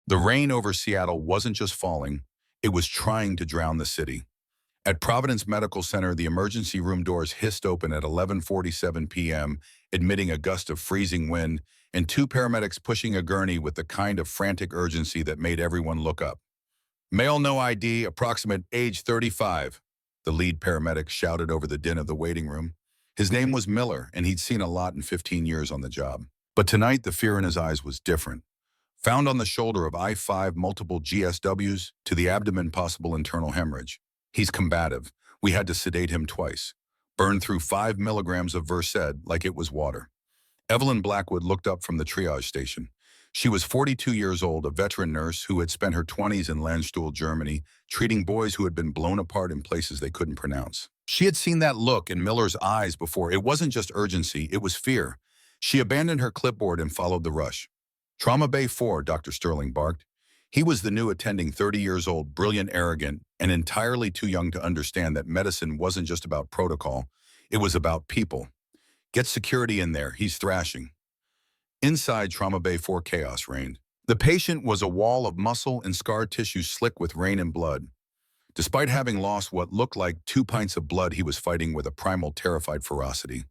The rain over Seattle wasn't just falling, it was trying to drown the city. At Providence Medical Center, the emergency room doors hissed open at 11:47 p.m., admitting a gust of freezing wind and two paramedics pushing a gurney with the kind of frantic urgency that made everyone look up. Male no ID, approximate age 35, the lead paramedic shouted over the din of the waiting room. His name was Miller, and he'd seen a lot in 15 years on the job. But tonight, the fear in his eyes was different. Found on the shoulder of I-5 multiple GSWs, to the abdomen possible internal hemorrhage. He's combative. We had to sedate him twice. Burned through 5 milligrams of Versed like it was water. Evelyn Blackwood looked up from the triage station. She was 42 years old, a veteran nurse who had spent her 20s in Landstuhl, Germany, treating boys who had been blown apart in places they couldn't pronounce. She had seen that look in Miller's eyes before. It wasn't just urgency, it was fear. She abandoned her clipboard and followed the rush. Trauma Bay 4, Dr. Sterling barked. He was the new attending, 30 years old, brilliant, arrogant, and entirely too young to understand that medicine wasn't just about protocol, it was about people. Get security in there, he's thrashing. Inside Trauma Bay 4, chaos reigned. The patient was a wall of muscle and scar tissue slick with rain and blood. Despite having lost what looked like 2 pints of blood, he was fighting with a primal, terrified ferocity.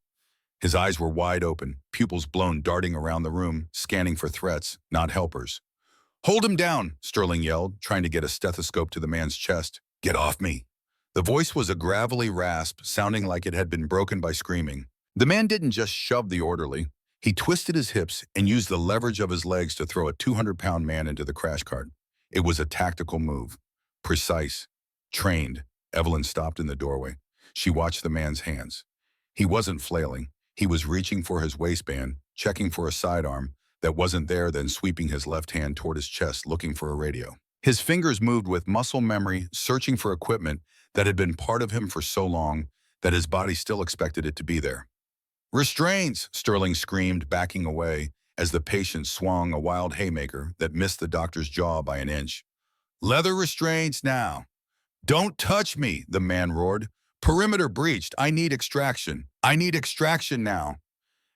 His eyes were wide open, pupils blown, darting around the room, scanning for threats, not helpers. "Hold him down," Sterling yelled, trying to get a stethoscope to the man's chest. "Get off me." The voice was a gravelly rasp, sounding like it had been broken by screaming. The man didn't just shove the orderly. He twisted his hips and used the leverage of his legs to throw a 200-pound man into the crash cart. It was a tactical move. Precise. Trained. Evelyn stopped in the doorway. She watched the man's hands. He wasn't flailing. He was reaching for his waistband, checking for a sidearm that wasn't there, then sweeping his left hand toward his chest, looking for a radio. His fingers moved with muscle memory, searching for equipment that had been part of him for so long that his body still expected it to be there. "Restraints!" Sterling screamed, backing away as the patient swung a wild haymaker that missed the doctor's jaw by an inch. "Leather restraints now." "Don't touch me," the man roared. "Perimeter breached. I need extraction. I need extraction now."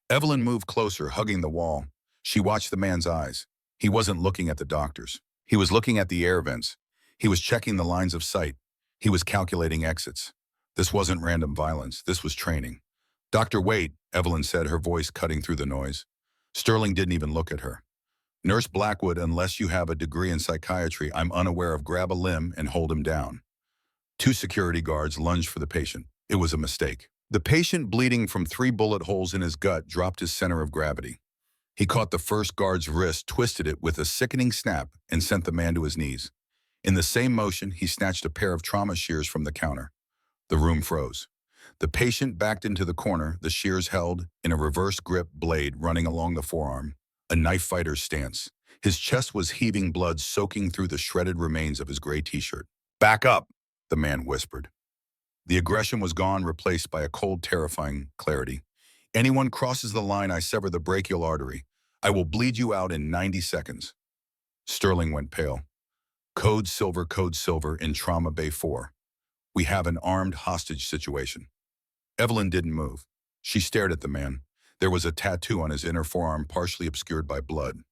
Evelyn moved closer, hugging the wall. She watched the man's eyes. He wasn't looking at the doctors. He was looking at the air vents. He was checking the lines of sight. He was calculating exits. This wasn't random violence. This was training. "Doctor, wait," Evelyn said, her voice cutting through the noise. Sterling didn't even look at her. "Nurse Blackwood, unless you have a degree in psychiatry, I'm unaware of. Grab a limb and hold him down." 2 security guards lunged for the patient. It was a mistake. The patient, bleeding from 3 bullet holes in his gut, dropped his center of gravity. He caught the first guard's wrist, twisted it with a sickening snap, and sent the man to his knees. In the same motion, he snatched a pair of trauma shears from the counter. The room froze. The patient backed into the corner, the shears held in a reverse grip blade running along the forearm, a knife fighter's stance. His chest was heaving, blood soaking through the shredded remains of his gray t-shirt. "Back up," the man whispered. The aggression was gone, replaced by a cold, terrifying clarity. "Anyone crosses the line, I sever the brachial artery. I will bleed you out in 90 seconds. Sterling went pale. Code Silver in Trauma Bay 4. We have an armed hostage situation." Evelyn didn't move. She stared at the man. There was a tattoo on his inner forearm, partially obscured by blood.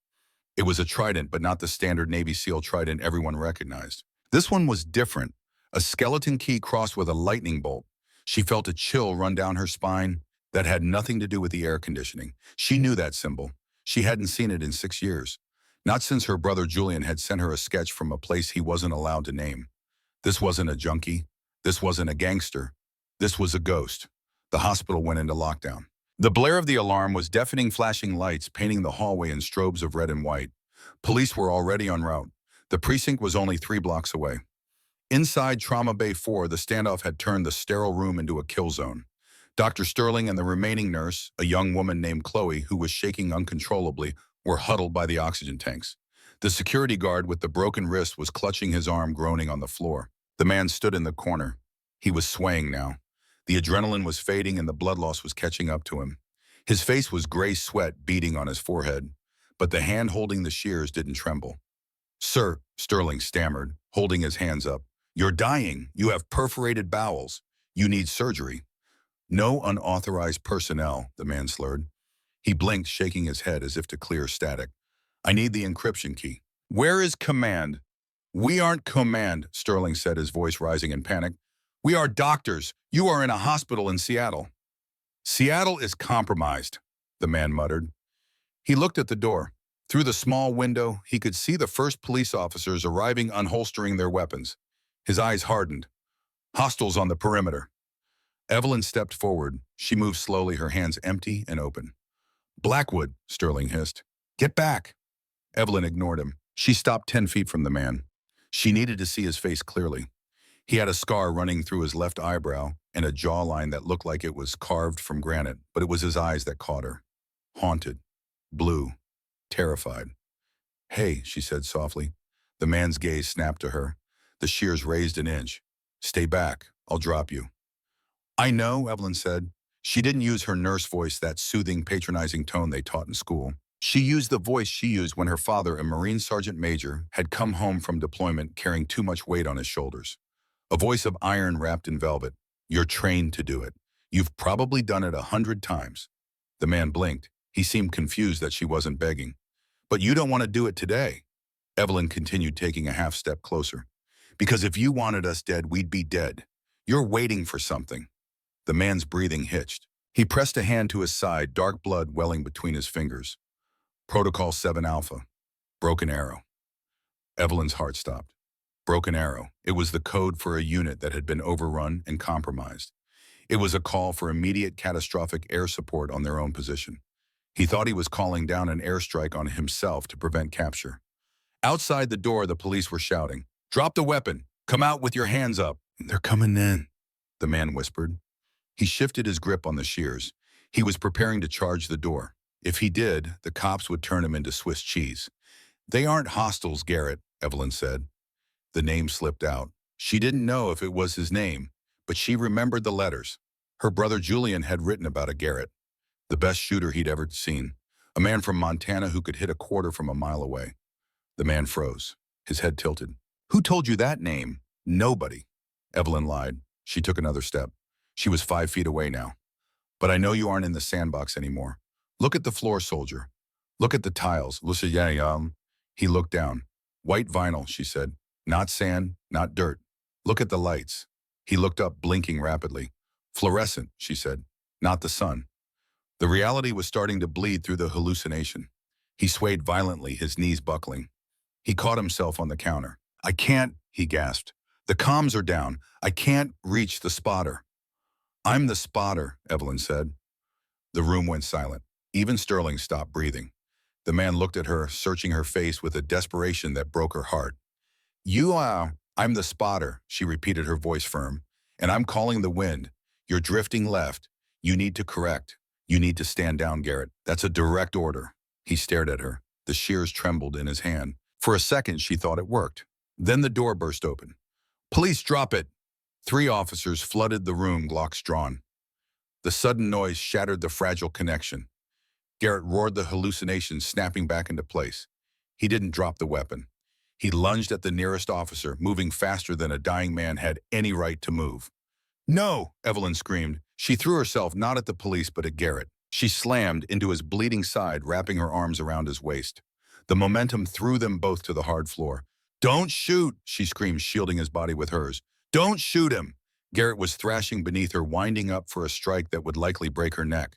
It was a trident, but not the standard Navy SEAL trident everyone recognized. This one was different, a skeleton key crossed with a lightning bolt. She felt a chill run down her spine that had nothing to do with the air conditioning. She knew that symbol. She hadn't seen it in 6 years. Not since her brother Julian had sent her a sketch from a place he wasn't allowed to name. This wasn't a junkie. This wasn't a gangster. This was a ghost. The hospital went into lockdown. The blare of the alarm was deafening, flashing lights painting the hallway in strobes of red and white. Police were already en route. The precinct was only 3 blocks away. Inside Trauma Bay 4, the standoff had turned the sterile room into a kill zone. Dr. Sterling and the remaining nurse, a young woman named Chloe, who was shaking uncontrollably, were huddled by the oxygen tanks. The security guard with the broken wrist was clutching his arm, groaning on the floor. The man stood in the corner. He was swaying now. The adrenaline was fading and the blood loss was catching up to him. His face was gray sweat beading on his forehead, but the hand holding the shears didn't tremble. "Sir," Sterling stammered, holding his hands up. "You're dying. You have perforated bowels. You need surgery." "No unauthorized personnel," the man slurred. He blinked, shaking his head as if to clear static. "I need the encryption key." Where is command? We aren't command, Sterling said, his voice rising in panic. We are doctors. You are in a hospital in Seattle. Seattle is compromised, the man muttered. He looked at the door. Through the small window, he could see the first police officers arriving, unholstering their weapons. His eyes hardened. Hostiles on the perimeter. Evelyn stepped forward. She moved slowly, her hands empty and open. Blackwood, Sterling hissed. Get back. Evelyn ignored him. She stopped 10 feet from the man. She needed to see his face clearly. He had a scar running through his left eyebrow and a jawline that looked like it was carved from granite, but it was his eyes that caught her. Haunted. Blue. Terrified. Hey, she said softly. The man's gaze snapped to her. The shears raised an inch. Stay back. I'll drop you. I know, Evelyn said. She didn't use her nurse voice, that soothing, patronizing tone they taught in school. She used the voice she used when her father, a Marine Sergeant Major, had come home from deployment carrying too much weight on his shoulders. A voice of iron wrapped in velvet. You're trained to do it. You've probably done it 100 times. The man blinked. He seemed confused that she wasn't begging. But you don't want to do it today. Evelyn continued, taking a half step closer. Because if you wanted us dead, we'd be dead. You're waiting for something. The man's breathing hitched. He pressed a hand to his side, dark blood welling between his fingers. Protocol 7 Alpha. Broken arrow. Evelyn's heart stopped. Broken arrow. It was the code for a unit that had been overrun and compromised. It was a call for immediate catastrophic air support on their own position. He thought he was calling down an airstrike on himself to prevent capture. Outside the door, the police were shouting, "Drop the weapon! Come out with your hands up!" "They're coming in," the man whispered. He shifted his grip on the shears. He was preparing to charge the door. If he did, the cops would turn him into Swiss cheese. "They aren't hostiles, Garrett," Evelyn said. The name slipped out. She didn't know if it was his name, but she remembered the letters. Her brother Julian had written about a Garrett, the best shooter he'd ever seen, a man from Montana who could hit a quarter from a mile away. The man froze. His head tilted. "Who told you that name?" "Nobody." Evelyn lied. She took another step. She was 5 feet away now. "But I know you aren't in the sandbox anymore. Look at the floor, soldier. Look at the tiles." He looked down. "White vinyl," she said. "Not sand, not dirt. Look at the lights." He looked up, blinking rapidly. "Fluorescent," she said. "Not the sun." The reality was starting to bleed through the hallucination. He swayed violently, his knees buckling. He caught himself on the counter. "I can't," he gasped. "The comms are down. I can't reach the spotter." "I'm the spotter," Evelyn said. The room went silent. Even Sterling stopped breathing. The man looked at her, searching her face with a desperation that broke her heart. I'm the spotter," she repeated, her voice firm. "And I'm calling the wind. You're drifting left. You need to correct. You need to stand down, Garrett. That's a direct order." He stared at her. The shears trembled in his hand. For a second, she thought it worked. Then the door burst open. "Police, drop it!" 3 officers flooded the room, Glocks drawn. The sudden noise shattered the fragile connection. Garrett roared, the hallucination snapping back into place. He didn't drop the weapon. He lunged at the nearest officer, moving faster than a dying man had any right to move. "No!" Evelyn screamed. She threw herself not at the police but at Garrett. She slammed into his bleeding side, wrapping her arms around his waist. The momentum threw them both to the hard floor. "Don't shoot!" she screamed, shielding his body with hers. "Don't shoot him!" Garrett was thrashing beneath her, winding up for a strike that would likely break her neck.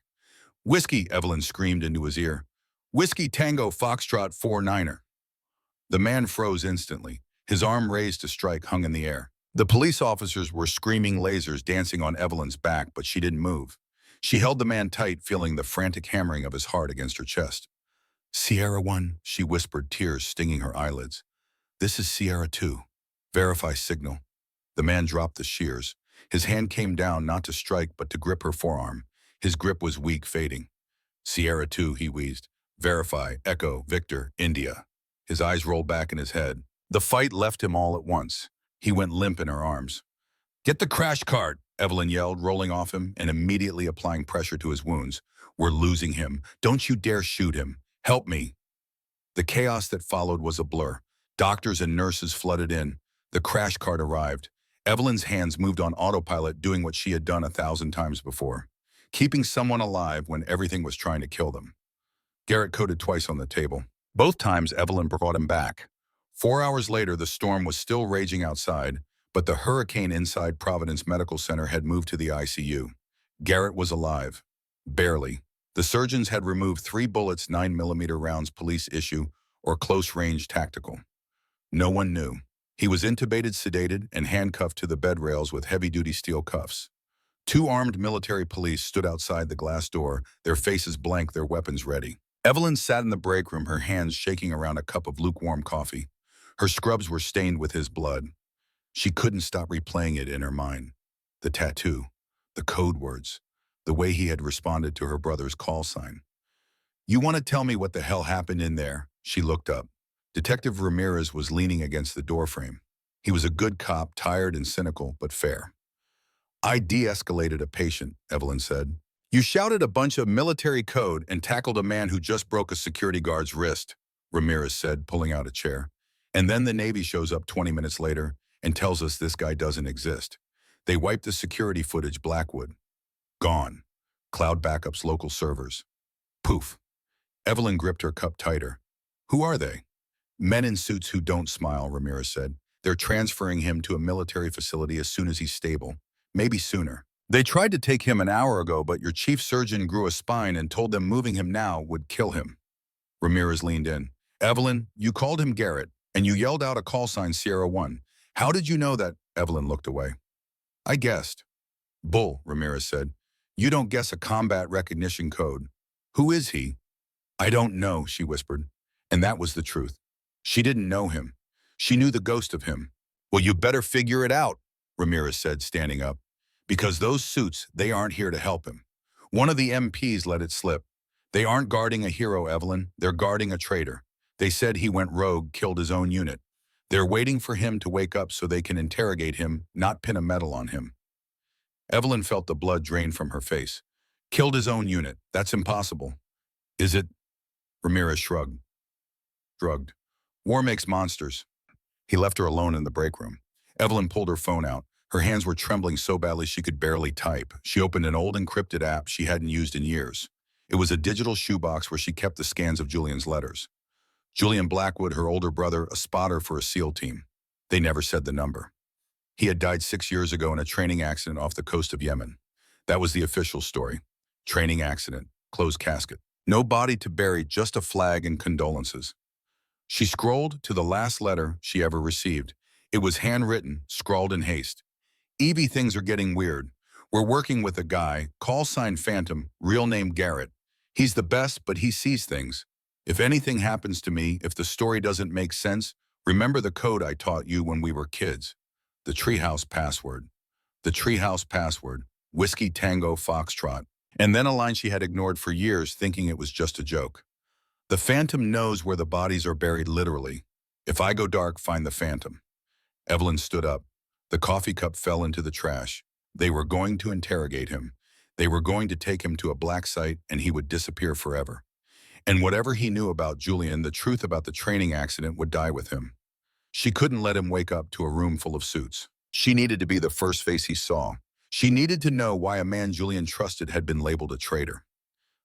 "Whiskey!" Evelyn screamed into his ear. "Whiskey Tango Foxtrot 4-9er." The man froze instantly. His arm raised to strike hung in the air. The police officers were screaming, lasers dancing on Evelyn's back, but she didn't move. She held the man tight, feeling the frantic hammering of his heart against her chest. "Sierra 1, she whispered, tears stinging her eyelids. "This is Sierra 2. Verify signal." The man dropped the shears. His hand came down, not to strike, but to grip her forearm. His grip was weak, fading. "Sierra 2, he wheezed. "Verify, Echo, Victor, India." His eyes rolled back in his head. The fight left him all at once. He went limp in her arms. "Get the crash cart," Evelyn yelled, rolling off him and immediately applying pressure to his wounds. "We're losing him. Don't you dare shoot him. Help me." The chaos that followed was a blur. Doctors and nurses flooded in. The crash cart arrived. Evelyn's hands moved on autopilot, doing what she had done 1,000 times before, keeping someone alive when everything was trying to kill them. Garrett coded twice on the table. Both times, Evelyn brought him back. 4 hours later, the storm was still raging outside, but the hurricane inside Providence Medical Center had moved to the ICU. Garrett was alive. Barely. The surgeons had removed 3 bullets 9mm rounds police issue or close-range tactical. No one knew. He was intubated, sedated, and handcuffed to the bed rails with heavy-duty steel cuffs. 2 armed military police stood outside the glass door, their faces blank, their weapons ready. Evelyn sat in the break room, her hands shaking around a cup of lukewarm coffee. Her scrubs were stained with his blood. She couldn't stop replaying it in her mind. The tattoo, the code words, the way he had responded to her brother's call sign. "You want to tell me what the hell happened in there?" She looked up. Detective Ramirez was leaning against the doorframe. He was a good cop, tired and cynical, but fair. "I de-escalated a patient," Evelyn said. "You shouted a bunch of military code and tackled a man who just broke a security guard's wrist," Ramirez said, pulling out a chair. "And then the Navy shows up 20 minutes later and tells us this guy doesn't exist. They wiped the security footage, Blackwood. Gone. Cloud backups, local servers. Poof." Evelyn gripped her cup tighter. "Who are they?" "Men in suits who don't smile," Ramirez said. "They're transferring him to a military facility as soon as he's stable. Maybe sooner. They tried to take him an hour ago, but your chief surgeon grew a spine and told them moving him now would kill him." Ramirez leaned in. "Evelyn, you called him Garrett, and you yelled out a call sign, Sierra 1. How did you know that?" Evelyn looked away. "I guessed." "Bull," Ramirez said. "You don't guess a combat recognition code. Who is he?" "I don't know," she whispered. And that was the truth. She didn't know him. She knew the ghost of him. "Well, you better figure it out," Ramirez said, standing up. "Because those suits, they aren't here to help him. One of the MPs let it slip. They aren't guarding a hero, Evelyn. They're guarding a traitor. They said he went rogue, killed his own unit. They're waiting for him to wake up so they can interrogate him, not pin a medal on him." Evelyn felt the blood drain from her face. "Killed his own unit. That's impossible." "Is it?" Ramirez shrugged. "War makes monsters." He left her alone in the break room. Evelyn pulled her phone out. Her hands were trembling so badly she could barely type. She opened an old encrypted app she hadn't used in years. It was a digital shoebox where she kept the scans of Julian's letters. Julian Blackwood, her older brother, a spotter for a SEAL team. They never said the number. He had died 6 years ago in a training accident off the coast of Yemen. That was the official story. Training accident, closed casket. No body to bury, just a flag and condolences. She scrolled to the last letter she ever received. It was handwritten, scrawled in haste. "Evie, things are getting weird. We're working with a guy, call sign Phantom, real name Garrett. He's the best, but he sees things. If anything happens to me, if the story doesn't make sense, remember the code I taught you when we were kids. The treehouse password. The treehouse password. Whiskey Tango Foxtrot." And then a line she had ignored for years, thinking it was just a joke. "The Phantom knows where the bodies are buried, literally. If I go dark, find the Phantom." Evelyn stood up. The coffee cup fell into the trash. They were going to interrogate him. They were going to take him to a black site, and he would disappear forever. And whatever he knew about Julian, the truth about the training accident would die with him. She couldn't let him wake up to a room full of suits. She needed to be the first face he saw. She needed to know why a man Julian trusted had been labeled a traitor.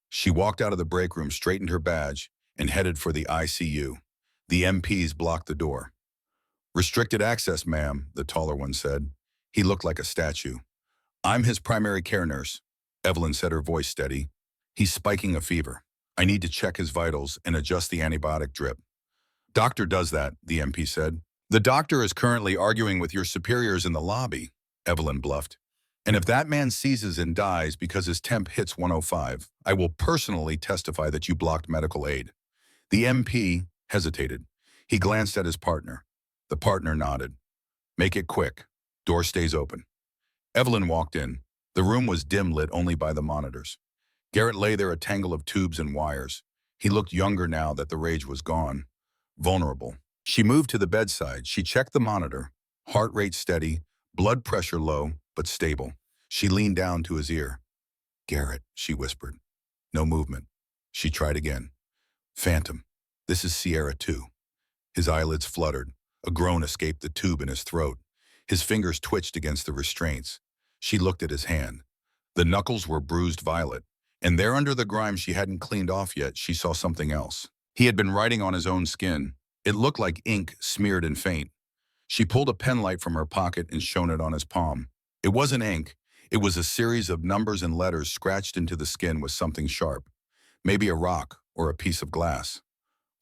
She walked out of the break room, straightened her badge, and headed for the ICU. The MPs blocked the door. "Restricted access, ma'am," the taller one said. He looked like a statue. "I'm his primary care nurse," Evelyn said, her voice steady. "He's spiking a fever. I need to check his vitals and adjust the antibiotic drip." "Doctor does that," the MP said. "The doctor is currently arguing with your superiors in the lobby," Evelyn bluffed. "And if that man seizes and dies because his temp hits 105, I will personally testify that you blocked medical aid." The MP hesitated. He glanced at his partner. The partner nodded. "Make it quick. Door stays open." Evelyn walked in. The room was dim, lit only by the monitors. Garrett lay there, a tangle of tubes and wires. He looked younger now that the rage was gone. Vulnerable. She moved to the bedside. She checked the monitor. Heart rate steady, blood pressure low, but stable. She leaned down to his ear. "Garrett," she whispered. No movement. She tried again. "Phantom, this is Sierra 2. His eyelids fluttered. A groan escaped the tube in his throat. His fingers twitched against the restraints. She looked at his hand. The knuckles were bruised violet, and there under the grime she hadn't cleaned off yet, she saw something else. He had been writing on his own skin. It looked like ink smeared and faint. She pulled a pen light from her pocket and shone it on his palm. It wasn't ink. It was a series of numbers and letters scratched into the skin with something sharp, maybe a rock or a piece of glass.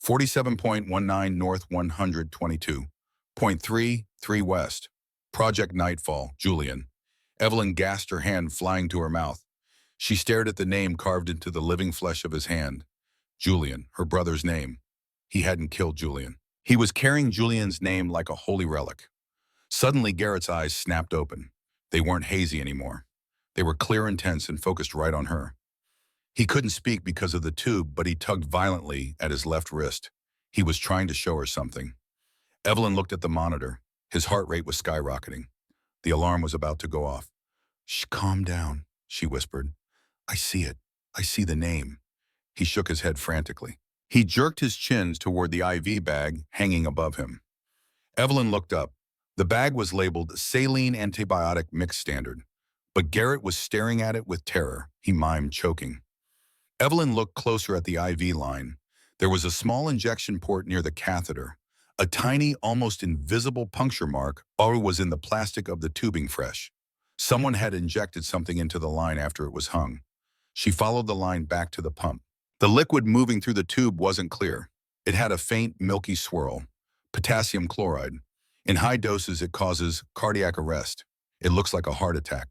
47.19 North 122.33 West. Project Nightfall, Julian. Evelyn gasped, her hand flying to her mouth. She stared at the name carved into the living flesh of his hand. Julian, her brother's name. He hadn't killed Julian. He was carrying Julian's name like a holy relic. Suddenly, Garrett's eyes snapped open. They weren't hazy anymore. They were clear and tense and focused right on her. He couldn't speak because of the tube, but he tugged violently at his left wrist. He was trying to show her something. Evelyn looked at the monitor. His heart rate was skyrocketing. The alarm was about to go off. "Shh, calm down," she whispered. "I see it. I see the name." He shook his head frantically. He jerked his chins toward the IV bag hanging above him. Evelyn looked up. The bag was labeled Saline Antibiotic Mix Standard, but Garrett was staring at it with terror. He mimed, choking. Evelyn looked closer at the IV line. There was a small injection port near the catheter. A tiny, almost invisible puncture mark already was in the plastic of the tubing fresh. Someone had injected something into the line after it was hung. She followed the line back to the pump. The liquid moving through the tube wasn't clear. It had a faint, milky swirl. Potassium chloride. In high doses, it causes cardiac arrest. It looks like a heart attack.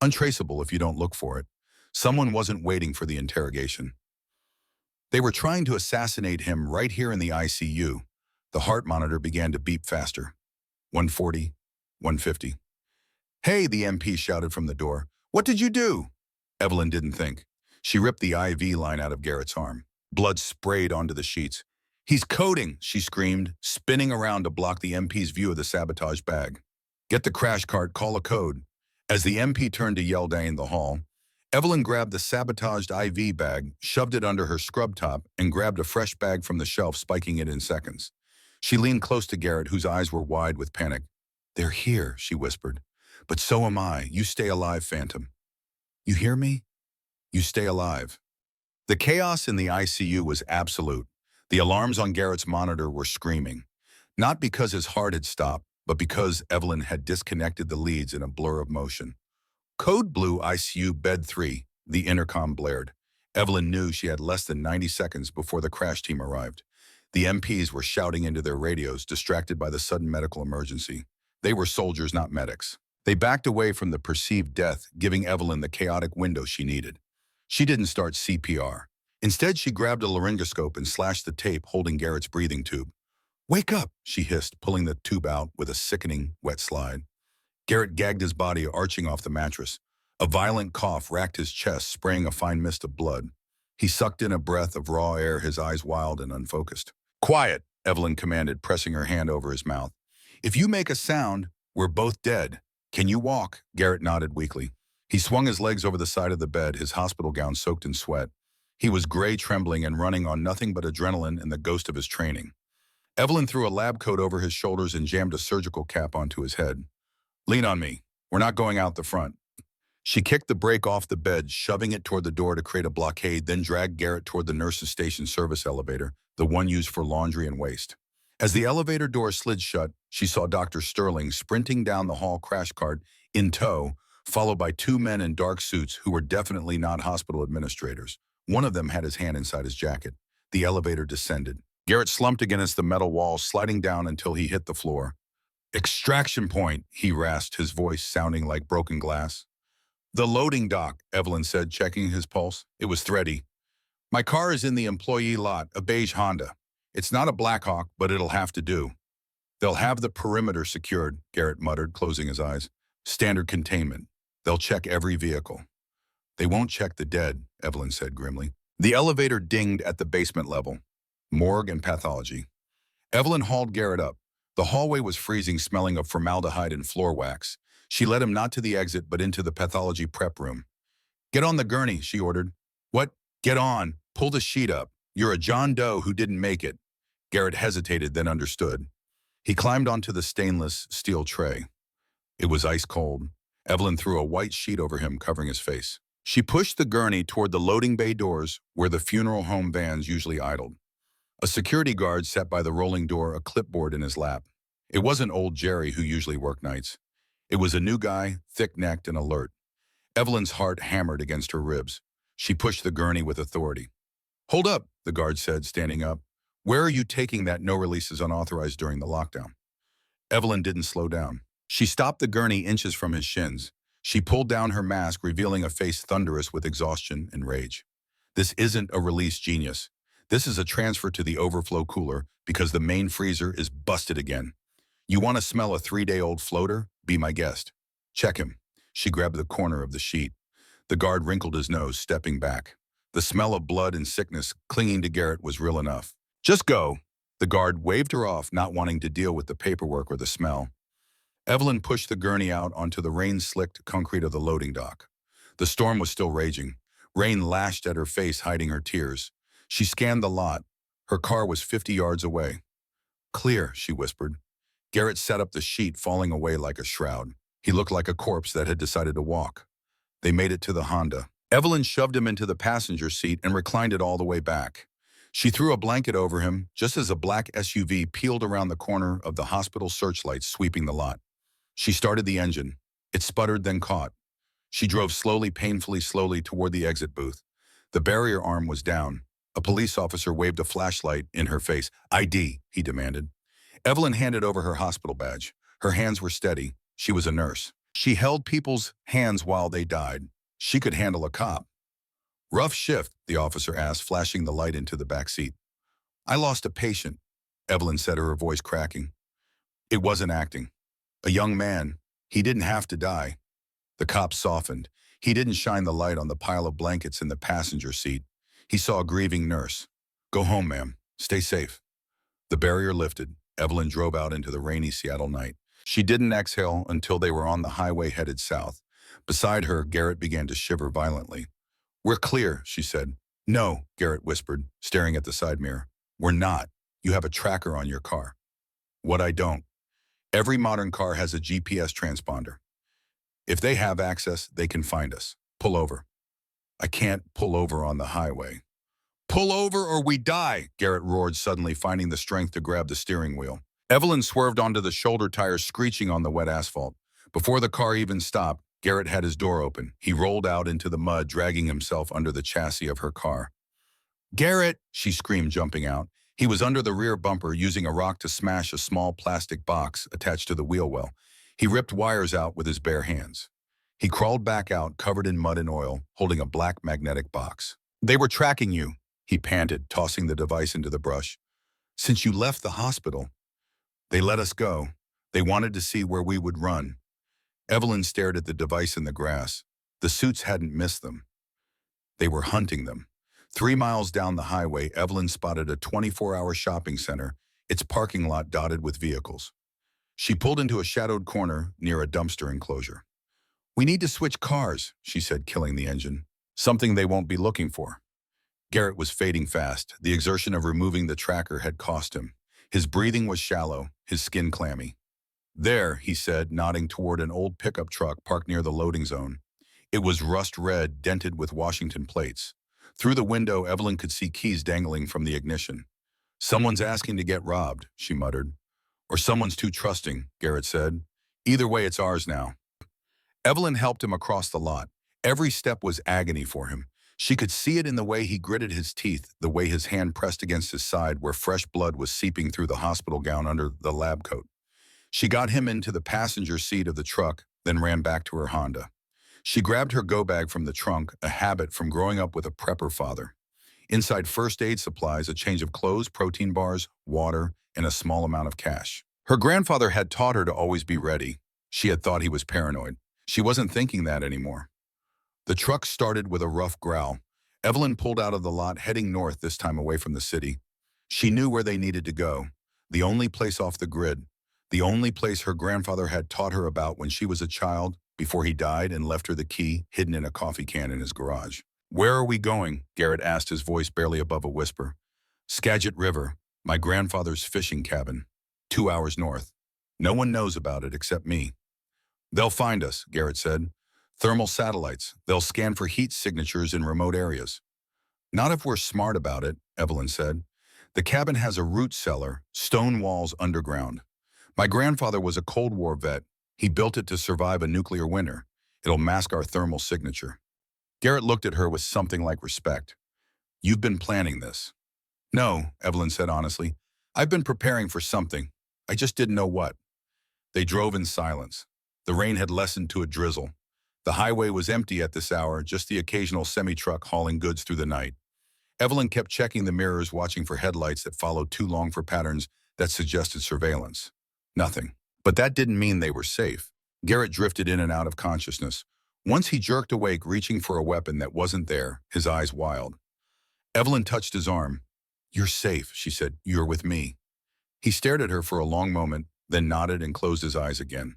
Untraceable if you don't look for it. Someone wasn't waiting for the interrogation. They were trying to assassinate him right here in the ICU. The heart monitor began to beep faster. 140, 150. "Hey," the MP shouted from the door. "What did you do?" Evelyn didn't think. She ripped the IV line out of Garrett's arm. Blood sprayed onto the sheets. "He's coding," she screamed, spinning around to block the MP's view of the sabotage bag. "Get the crash cart, call a code." As the MP turned to yell down the hall, Evelyn grabbed the sabotaged IV bag, shoved it under her scrub top, and grabbed a fresh bag from the shelf, spiking it in seconds. She leaned close to Garrett, whose eyes were wide with panic. "They're here," she whispered. "But so am I. You stay alive, Phantom. You hear me? You stay alive." The chaos in the ICU was absolute. The alarms on Garrett's monitor were screaming. Not because his heart had stopped, but because Evelyn had disconnected the leads in a blur of motion. "Code Blue ICU Bed 3, the intercom blared. Evelyn knew she had less than 90 seconds before the crash team arrived. The MPs were shouting into their radios, distracted by the sudden medical emergency. They were soldiers, not medics. They backed away from the perceived death, giving Evelyn the chaotic window she needed. She didn't start CPR. Instead, she grabbed a laryngoscope and slashed the tape holding Garrett's breathing tube. "Wake up," she hissed, pulling the tube out with a sickening, wet slide. Garrett gagged his body, arching off the mattress. A violent cough racked his chest, spraying a fine mist of blood. He sucked in a breath of raw air, his eyes wild and unfocused. "Quiet," Evelyn commanded, pressing her hand over his mouth. "If you make a sound, we're both dead. Can you walk?" Garrett nodded weakly. He swung his legs over the side of the bed, his hospital gown soaked in sweat. He was gray, trembling, and running on nothing but adrenaline and the ghost of his training. Evelyn threw a lab coat over his shoulders and jammed a surgical cap onto his head. "Lean on me. We're not going out the front." She kicked the brake off the bed, shoving it toward the door to create a blockade, then dragged Garrett toward the nurse's station service elevator, the one used for laundry and waste. As the elevator door slid shut, she saw Dr. Sterling sprinting down the hall, crash cart in tow, followed by two men in dark suits who were definitely not hospital administrators. One of them had his hand inside his jacket. The elevator descended. Garrett slumped against the metal wall, sliding down until he hit the floor. "Extraction point," he rasped, his voice sounding like broken glass. "The loading dock," Evelyn said, checking his pulse. It was thready. "My car is in the employee lot, a beige Honda. It's not a Blackhawk, but it'll have to do." "They'll have the perimeter secured," Garrett muttered, closing his eyes. "Standard containment. They'll check every vehicle." "They won't check the dead," Evelyn said grimly. The elevator dinged at the basement level. Morgue and pathology. Evelyn hauled Garrett up. The hallway was freezing, smelling of formaldehyde and floor wax. She led him not to the exit, but into the pathology prep room. "Get on the gurney," she ordered. "What? Get on. Pull the sheet up. You're a John Doe who didn't make it." Garrett hesitated, then understood. He climbed onto the stainless steel tray. It was ice cold. Evelyn threw a white sheet over him, covering his face. She pushed the gurney toward the loading bay doors where the funeral home vans usually idled. A security guard sat by the rolling door, a clipboard in his lap. It wasn't old Jerry who usually worked nights. It was a new guy, thick-necked and alert. Evelyn's heart hammered against her ribs. She pushed the gurney with authority. "Hold up," the guard said, standing up. "Where are you taking that no releases unauthorized during the lockdown?" Evelyn didn't slow down. She stopped the gurney inches from his shins. She pulled down her mask, revealing a face thunderous with exhaustion and rage. "This isn't a release, genius. This is a transfer to the overflow cooler because the main freezer is busted again. You want to smell a 3-day-old floater? Be my guest. Check him." She grabbed the corner of the sheet. The guard wrinkled his nose, stepping back. The smell of blood and sickness clinging to Garrett was real enough. "Just go." The guard waved her off, not wanting to deal with the paperwork or the smell. Evelyn pushed the gurney out onto the rain-slicked concrete of the loading dock. The storm was still raging. Rain lashed at her face, hiding her tears. She scanned the lot. Her car was 50 yards away. "Clear," she whispered. Garrett set up the sheet, falling away like a shroud. He looked like a corpse that had decided to walk. They made it to the Honda. Evelyn shoved him into the passenger seat and reclined it all the way back. She threw a blanket over him just as a black SUV peeled around the corner of the hospital searchlights sweeping the lot. She started the engine. It sputtered, then caught. She drove slowly, painfully slowly toward the exit booth. The barrier arm was down. A police officer waved a flashlight in her face. "ID," he demanded. Evelyn handed over her hospital badge. Her hands were steady. She was a nurse. She held people's hands while they died. She could handle a cop. "Rough shift?" the officer asked, flashing the light into the back seat. "I lost a patient," Evelyn said, her voice cracking. It wasn't acting. A young man. He didn't have to die. The cop softened. He didn't shine the light on the pile of blankets in the passenger seat. He saw a grieving nurse. "Go home, ma'am. Stay safe." The barrier lifted. Evelyn drove out into the rainy Seattle night. She didn't exhale until they were on the highway headed south. Beside her, Garrett began to shiver violently. "We're clear," she said. "No," Garrett whispered, staring at the side mirror. "We're not. You have a tracker on your car." "What I don't. Every modern car has a GPS transponder. If they have access, they can find us. Pull over." "I can't pull over on the highway." "Pull over or we die," Garrett roared, suddenly finding the strength to grab the steering wheel. Evelyn swerved onto the shoulder tires, screeching on the wet asphalt. Before the car even stopped, Garrett had his door open. He rolled out into the mud, dragging himself under the chassis of her car. "Garrett!" she screamed, jumping out. He was under the rear bumper, using a rock to smash a small plastic box attached to the wheel well. He ripped wires out with his bare hands. He crawled back out, covered in mud and oil, holding a black magnetic box. "They were tracking you," he panted, tossing the device into the brush. "Since you left the hospital." "They let us go. They wanted to see where we would run." Evelyn stared at the device in the grass. The suits hadn't missed them. They were hunting them. 3 miles down the highway, Evelyn spotted a 24-hour shopping center, its parking lot dotted with vehicles. She pulled into a shadowed corner near a dumpster enclosure. "We need to switch cars," she said, killing the engine. "Something they won't be looking for." Garrett was fading fast. The exertion of removing the tracker had cost him. His breathing was shallow, his skin clammy. "There," he said, nodding toward an old pickup truck parked near the loading zone. It was rust red, dented with Washington plates. Through the window, Evelyn could see keys dangling from the ignition. "Someone's asking to get robbed," she muttered. "Or someone's too trusting," Garrett said. "Either way, it's ours now." Evelyn helped him across the lot. Every step was agony for him. She could see it in the way he gritted his teeth, the way his hand pressed against his side where fresh blood was seeping through the hospital gown under the lab coat. She got him into the passenger seat of the truck, then ran back to her Honda. She grabbed her go-bag from the trunk, a habit from growing up with a prepper father. Inside first aid supplies, a change of clothes, protein bars, water, and a small amount of cash. Her grandfather had taught her to always be ready. She had thought he was paranoid. She wasn't thinking that anymore. The truck started with a rough growl. Evelyn pulled out of the lot, heading north, this time away from the city. She knew where they needed to go. The only place off the grid. The only place her grandfather had taught her about when she was a child, before he died and left her the key hidden in a coffee can in his garage. "Where are we going?" Garrett asked, his voice barely above a whisper. "Skagit River, my grandfather's fishing cabin. 2 hours north. No one knows about it except me." "They'll find us," Garrett said. "Thermal satellites. They'll scan for heat signatures in remote areas." "Not if we're smart about it," Evelyn said. The cabin has a root cellar, stone walls underground. My grandfather was a Cold War vet. He built it to survive a nuclear winter. It'll mask our thermal signature. Garrett looked at her with something like respect. You've been planning this. No, Evelyn said honestly. I've been preparing for something. I just didn't know what. They drove in silence. The rain had lessened to a drizzle. The highway was empty at this hour, just the occasional semi-truck hauling goods through the night. Evelyn kept checking the mirrors, watching for headlights that followed too long for patterns that suggested surveillance. Nothing. But that didn't mean they were safe. Garrett drifted in and out of consciousness. Once he jerked awake, reaching for a weapon that wasn't there, his eyes wild. Evelyn touched his arm. You're safe, she said. You're with me. He stared at her for a long moment, then nodded and closed his eyes again.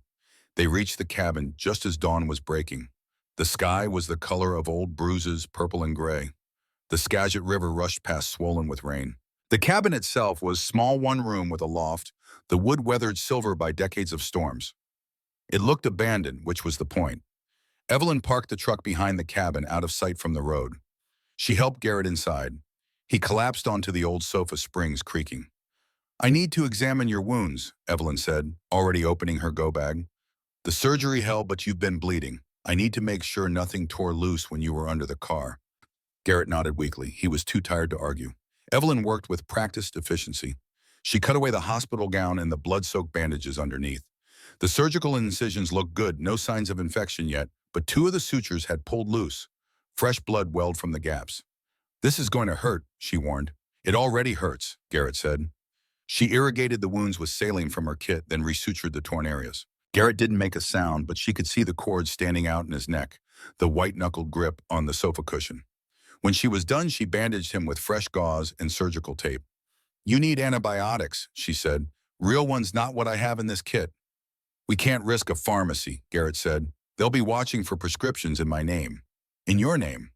They reached the cabin just as dawn was breaking. The sky was the color of old bruises, purple and gray. The Skagit River rushed past, swollen with rain. The cabin itself was small, one room with a loft, the wood weathered silver by decades of storms. It looked abandoned, which was the point. Evelyn parked the truck behind the cabin, out of sight from the road. She helped Garrett inside. He collapsed onto the old sofa springs, creaking. I need to examine your wounds, Evelyn said, already opening her go bag. The surgery held, but you've been bleeding. I need to make sure nothing tore loose when you were under the car. Garrett nodded weakly. He was too tired to argue. Evelyn worked with practiced efficiency. She cut away the hospital gown and the blood-soaked bandages underneath. The surgical incisions looked good, no signs of infection yet, but two of the sutures had pulled loose. Fresh blood welled from the gaps. This is going to hurt, she warned. It already hurts, Garrett said. She irrigated the wounds with saline from her kit, then resutured the torn areas. Garrett didn't make a sound, but she could see the cords standing out in his neck, the white-knuckled grip on the sofa cushion. When she was done, she bandaged him with fresh gauze and surgical tape. You need antibiotics, she said. Real ones, not what I have in this kit. We can't risk a pharmacy, Garrett said. They'll be watching for prescriptions in my name. In your name.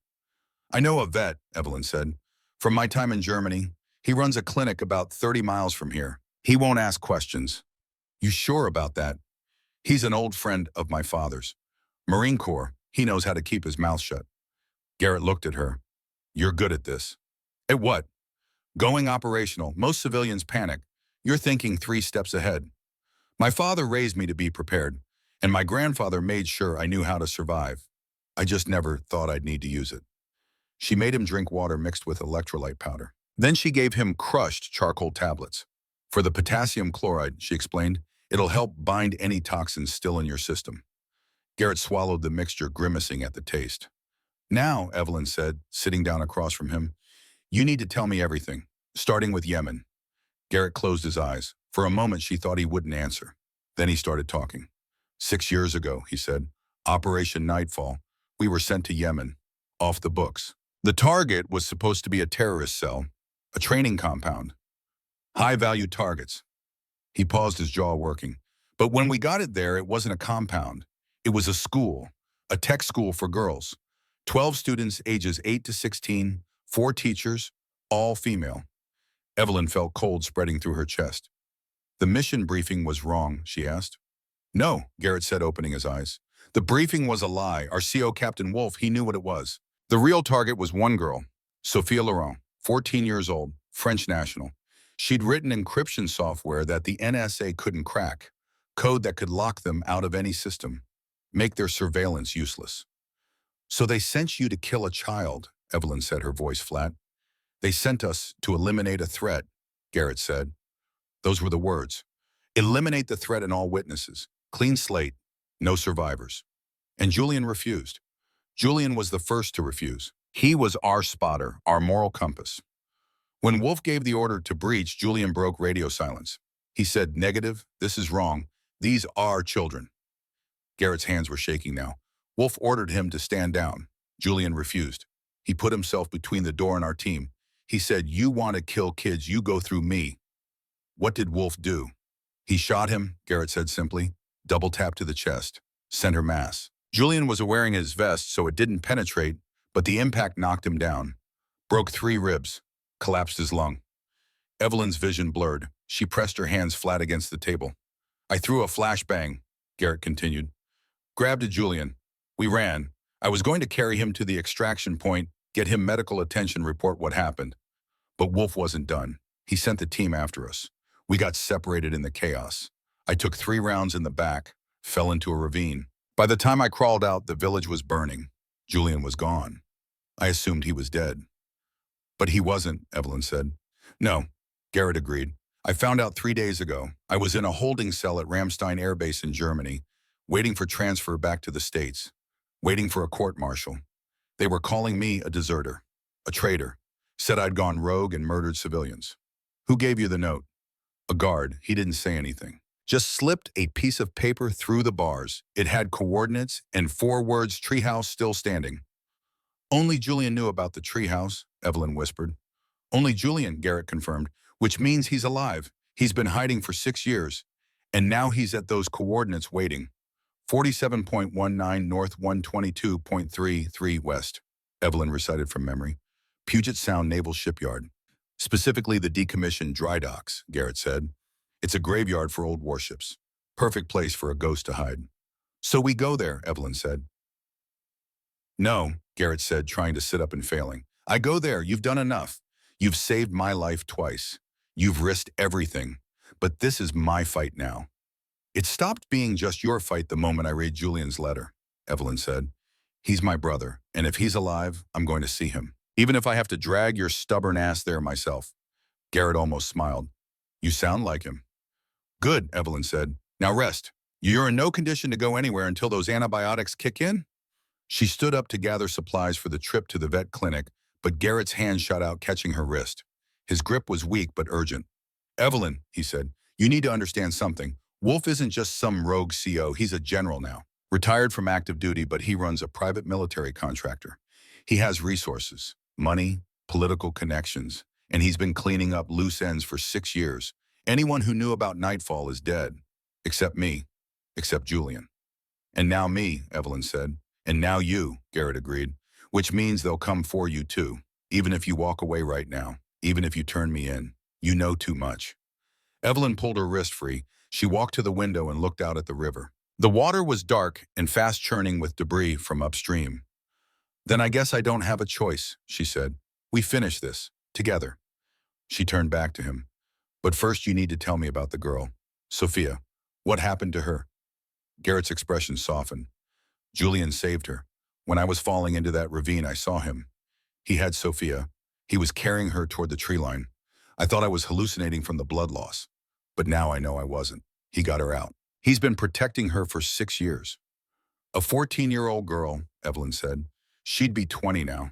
I know a vet, Evelyn said. From my time in Germany, he runs a clinic about 30 miles from here. He won't ask questions. You sure about that? He's an old friend of my father's. Marine Corps, he knows how to keep his mouth shut. Garrett looked at her. You're good at this. At what? Going operational. Most civilians panic. You're thinking 3 steps ahead. My father raised me to be prepared, and my grandfather made sure I knew how to survive. I just never thought I'd need to use it. She made him drink water mixed with electrolyte powder. Then she gave him crushed charcoal tablets. For the potassium chloride, she explained, it'll help bind any toxins still in your system. Garrett swallowed the mixture, grimacing at the taste. Now, Evelyn said, sitting down across from him, you need to tell me everything, starting with Yemen. Garrett closed his eyes. For a moment, she thought he wouldn't answer. Then he started talking. 6 years ago, he said, Operation Nightfall, we were sent to Yemen, off the books. The target was supposed to be a terrorist cell, a training compound. High-value targets. He paused, his jaw working. But when we got it there, it wasn't a compound. It was a school, a tech school for girls. 12 students ages 8 to 16, 4 teachers, all female. Evelyn felt cold spreading through her chest. The mission briefing was wrong, she asked. No, Garrett said, opening his eyes. The briefing was a lie. Our CO, Captain Wolf, he knew what it was. The real target was one girl, Sophia Laurent, 14 years old, French national. She'd written encryption software that the NSA couldn't crack, code that could lock them out of any system, make their surveillance useless. So they sent you to kill a child, Evelyn said, her voice flat. They sent us to eliminate a threat, Garrett said. Those were the words. Eliminate the threat and all witnesses. Clean slate, no survivors. And Julian refused. Julian was the first to refuse. He was our spotter, our moral compass. When Wolf gave the order to breach, Julian broke radio silence. He said, negative, this is wrong. These are children. Garrett's hands were shaking now. Wolf ordered him to stand down. Julian refused. He put himself between the door and our team. He said, you want to kill kids, you go through me. What did Wolf do? He shot him, Garrett said simply. Double tap to the chest. Center mass. Julian was wearing his vest, so it didn't penetrate, but the impact knocked him down. Broke 3 ribs. Collapsed his lung. Evelyn's vision blurred. She pressed her hands flat against the table. I threw a flashbang, Garrett continued. Grabbed at Julian. We ran. I was going to carry him to the extraction point, get him medical attention, report what happened. But Wolf wasn't done. He sent the team after us. We got separated in the chaos. I took 3 rounds in the back, fell into a ravine. By the time I crawled out, the village was burning. Julian was gone. I assumed he was dead. But he wasn't, Evelyn said. No, Garrett agreed. I found out 3 days ago. I was in a holding cell at Ramstein Air Base in Germany, waiting for transfer back to the States, waiting for a court-martial. They were calling me a deserter, a traitor, said I'd gone rogue and murdered civilians. Who gave you the note? A guard. He didn't say anything. Just slipped a piece of paper through the bars. It had coordinates and 4 words, treehouse still standing. Only Julian knew about the treehouse, Evelyn whispered. Only Julian, Garrett confirmed, which means he's alive. He's been hiding for 6 years. And now he's at those coordinates waiting. 47.19 north, 122.33 west, Evelyn recited from memory. Puget Sound Naval Shipyard. Specifically the decommissioned dry docks, Garrett said. It's a graveyard for old warships. Perfect place for a ghost to hide. So we go there, Evelyn said. No, Garrett said, trying to sit up and failing. I go there. You've done enough. You've saved my life twice. You've risked everything. But this is my fight now. It stopped being just your fight the moment I read Julian's letter, Evelyn said. He's my brother, and if he's alive, I'm going to see him. Even if I have to drag your stubborn ass there myself. Garrett almost smiled. You sound like him. Good, Evelyn said. Now rest. You're in no condition to go anywhere until those antibiotics kick in? She stood up to gather supplies for the trip to the vet clinic, but Garrett's hand shot out, catching her wrist. His grip was weak but urgent. Evelyn, he said, you need to understand something. Wolf isn't just some rogue CO, he's a general now. Retired from active duty, but he runs a private military contractor. He has resources, money, political connections, and he's been cleaning up loose ends for 6 years. Anyone who knew about Nightfall is dead. Except me. Except Julian. And now me, Evelyn said. And now you, Garrett agreed. Which means they'll come for you too. Even if you walk away right now. Even if you turn me in. You know too much. Evelyn pulled her wrist free. She walked to the window and looked out at the river. The water was dark and fast churning with debris from upstream. Then I guess I don't have a choice, she said. We finish this. Together. She turned back to him. But first you need to tell me about the girl. Sophia. What happened to her? Garrett's expression softened. Julian saved her. When I was falling into that ravine, I saw him. He had Sophia. He was carrying her toward the tree line. I thought I was hallucinating from the blood loss. But now I know I wasn't. He got her out. He's been protecting her for 6 years. A 14-year-old girl, Evelyn said. She'd be 20 now.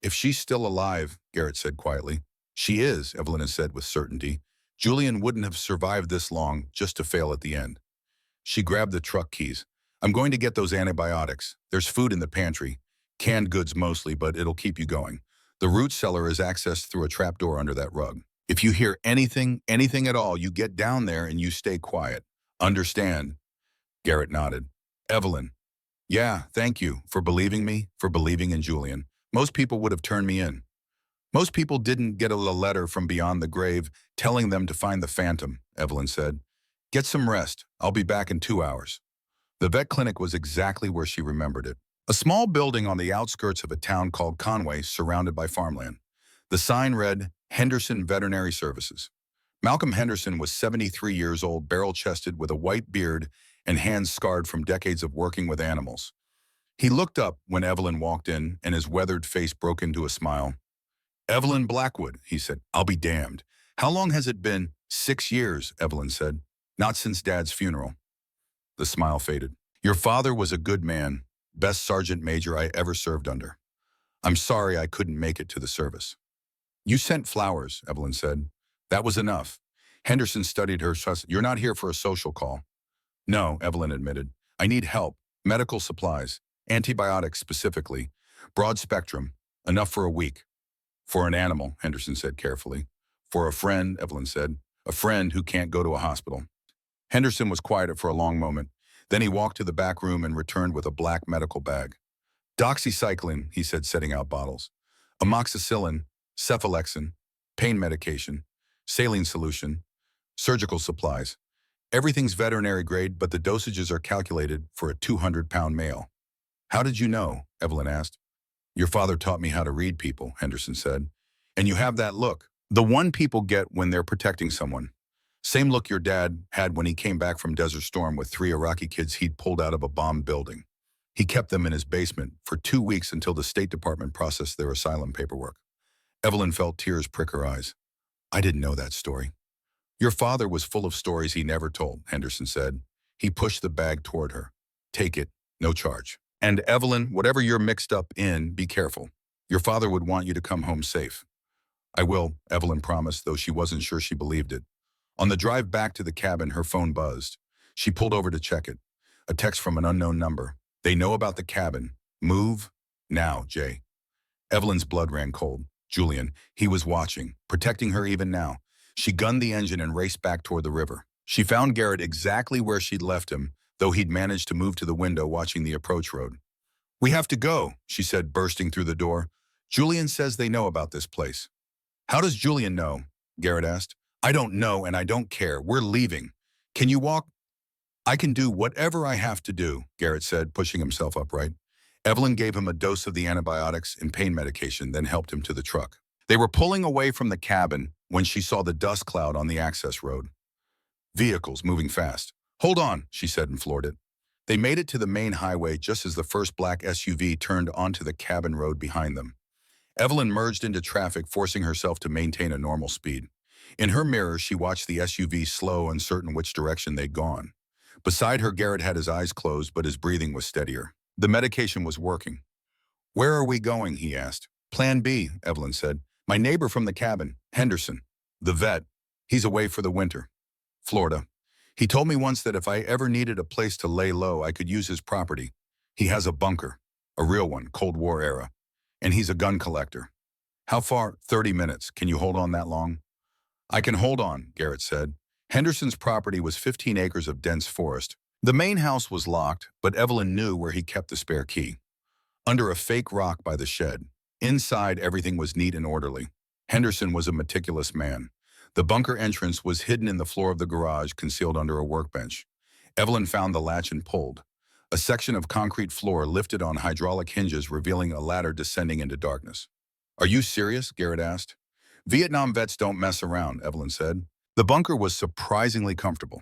If she's still alive, Garrett said quietly. She is, Evelyn said with certainty. Julian wouldn't have survived this long just to fail at the end. She grabbed the truck keys. I'm going to get those antibiotics. There's food in the pantry. Canned goods mostly, but it'll keep you going. The root cellar is accessed through a trapdoor under that rug. If you hear anything at all, you get down there and you stay quiet. Understand? Garrett nodded. Evelyn. Yeah, thank you for believing me, for believing in Julian. Most people would have turned me in. Most people didn't get a letter from beyond the grave telling them to find the phantom, Evelyn said. Get some rest. I'll be back in 2 hours. The vet clinic was exactly where she remembered it. A small building on the outskirts of a town called Conway, surrounded by farmland. The sign read, Henderson Veterinary Services. Malcolm Henderson was 73 years old, barrel-chested with a white beard and hands scarred from decades of working with animals. He looked up when Evelyn walked in, and his weathered face broke into a smile. Evelyn Blackwood, he said. I'll be damned. How long has it been? 6 years, Evelyn said. Not since Dad's funeral. The smile faded. Your father was a good man, best sergeant major I ever served under. I'm sorry I couldn't make it to the service. You sent flowers, Evelyn said. That was enough. Henderson studied her. You're not here for a social call. No, Evelyn admitted. I need help. Medical supplies. Antibiotics specifically. Broad spectrum. Enough for a week. For an animal, Henderson said carefully. For a friend, Evelyn said. A friend who can't go to a hospital. Henderson was quiet for a long moment. Then he walked to the back room and returned with a black medical bag. Doxycycline, he said, setting out bottles. Amoxicillin, cephalexin, pain medication, saline solution, surgical supplies. Everything's veterinary grade, but the dosages are calculated for a 200-pound male. How did you know? Evelyn asked. Your father taught me how to read people, Henderson said. And you have that look, The one people get when they're protecting someone. Same look your dad had when he came back from Desert Storm with 3 Iraqi kids he'd pulled out of a bombed building. He kept them in his basement for 2 weeks until the State Department processed their asylum paperwork. Evelyn felt tears prick her eyes. I didn't know that story. Your father was full of stories he never told, Henderson said. He pushed the bag toward her. Take it, no charge. And Evelyn, whatever you're mixed up in, be careful. Your father would want you to come home safe. I will, Evelyn promised, though she wasn't sure she believed it. On the drive back to the cabin, her phone buzzed. She pulled over to check it. A text from an unknown number. They know about the cabin. Move now, Jay. Evelyn's blood ran cold. Julian, he was watching, protecting her even now. She gunned the engine and raced back toward the river. She found Garrett exactly where she'd left him, though he'd managed to move to the window watching the approach road. We have to go, she said, bursting through the door. Julian says they know about this place. How does Julian know? Garrett asked. I don't know and I don't care. We're leaving. Can you walk? I can do whatever I have to do, Garrett said, pushing himself upright. Evelyn gave him a dose of the antibiotics and pain medication, then helped him to the truck. They were pulling away from the cabin when she saw the dust cloud on the access road. Vehicles moving fast. Hold on, she said and floored it. They made it to the main highway just as the first black SUV turned onto the cabin road behind them. Evelyn merged into traffic, forcing herself to maintain a normal speed. In her mirror, she watched the SUV slow, uncertain which direction they'd gone. Beside her, Garrett had his eyes closed, but his breathing was steadier. The medication was working. Where are we going? He asked. Plan B, Evelyn said. My neighbor from the cabin, Henderson. The vet. He's away for the winter. Florida. He told me once that if I ever needed a place to lay low, I could use his property. He has a bunker. A real one, Cold War era. And he's a gun collector. How far? 30 minutes. Can you hold on that long? I can hold on, Garrett said. Henderson's property was 15 acres of dense forest. The main house was locked, but Evelyn knew where he kept the spare key. Under a fake rock by the shed. Inside, everything was neat and orderly. Henderson was a meticulous man. The bunker entrance was hidden in the floor of the garage, concealed under a workbench. Evelyn found the latch and pulled. A section of concrete floor lifted on hydraulic hinges, revealing a ladder descending into darkness. Are you serious? Garrett asked. Vietnam vets don't mess around, Evelyn said. The bunker was surprisingly comfortable.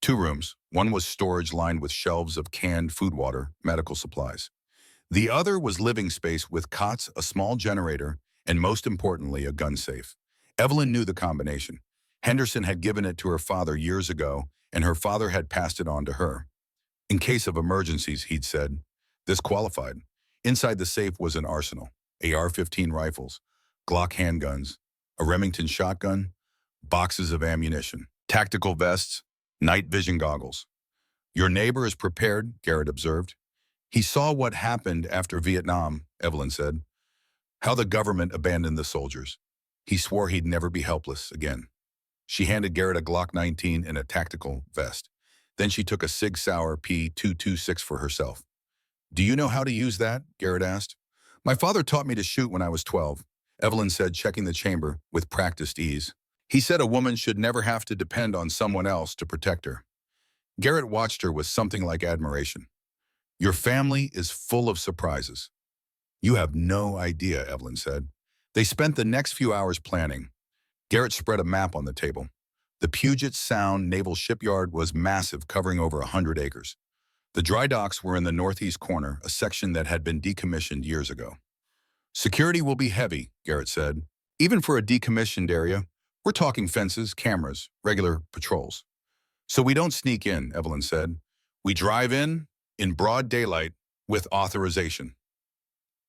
2 rooms. One was storage lined with shelves of canned food, water, medical supplies. The other was living space with cots, a small generator, and most importantly, a gun safe. Evelyn knew the combination. Henderson had given it to her father years ago, and her father had passed it on to her. In case of emergencies, he'd said. This qualified. Inside the safe was an arsenal. AR-15 rifles, Glock handguns, a Remington shotgun, boxes of ammunition, tactical vests, night vision goggles. Your neighbor is prepared, Garrett observed. He saw what happened after Vietnam, Evelyn said. How the government abandoned the soldiers. He swore he'd never be helpless again. She handed Garrett a Glock 19 and a tactical vest. Then she took a Sig Sauer P226 for herself. Do you know how to use that? Garrett asked. My father taught me to shoot when I was 12, Evelyn said, checking the chamber with practiced ease. He said a woman should never have to depend on someone else to protect her. Garrett watched her with something like admiration. Your family is full of surprises. You have no idea, Evelyn said. They spent the next few hours planning. Garrett spread a map on the table. The Puget Sound Naval Shipyard was massive, covering over 100 acres. The dry docks were in the northeast corner, a section that had been decommissioned years ago. Security will be heavy, Garrett said. Even for a decommissioned area, we're talking fences, cameras, regular patrols. So we don't sneak in, Evelyn said. We drive in broad daylight, with authorization.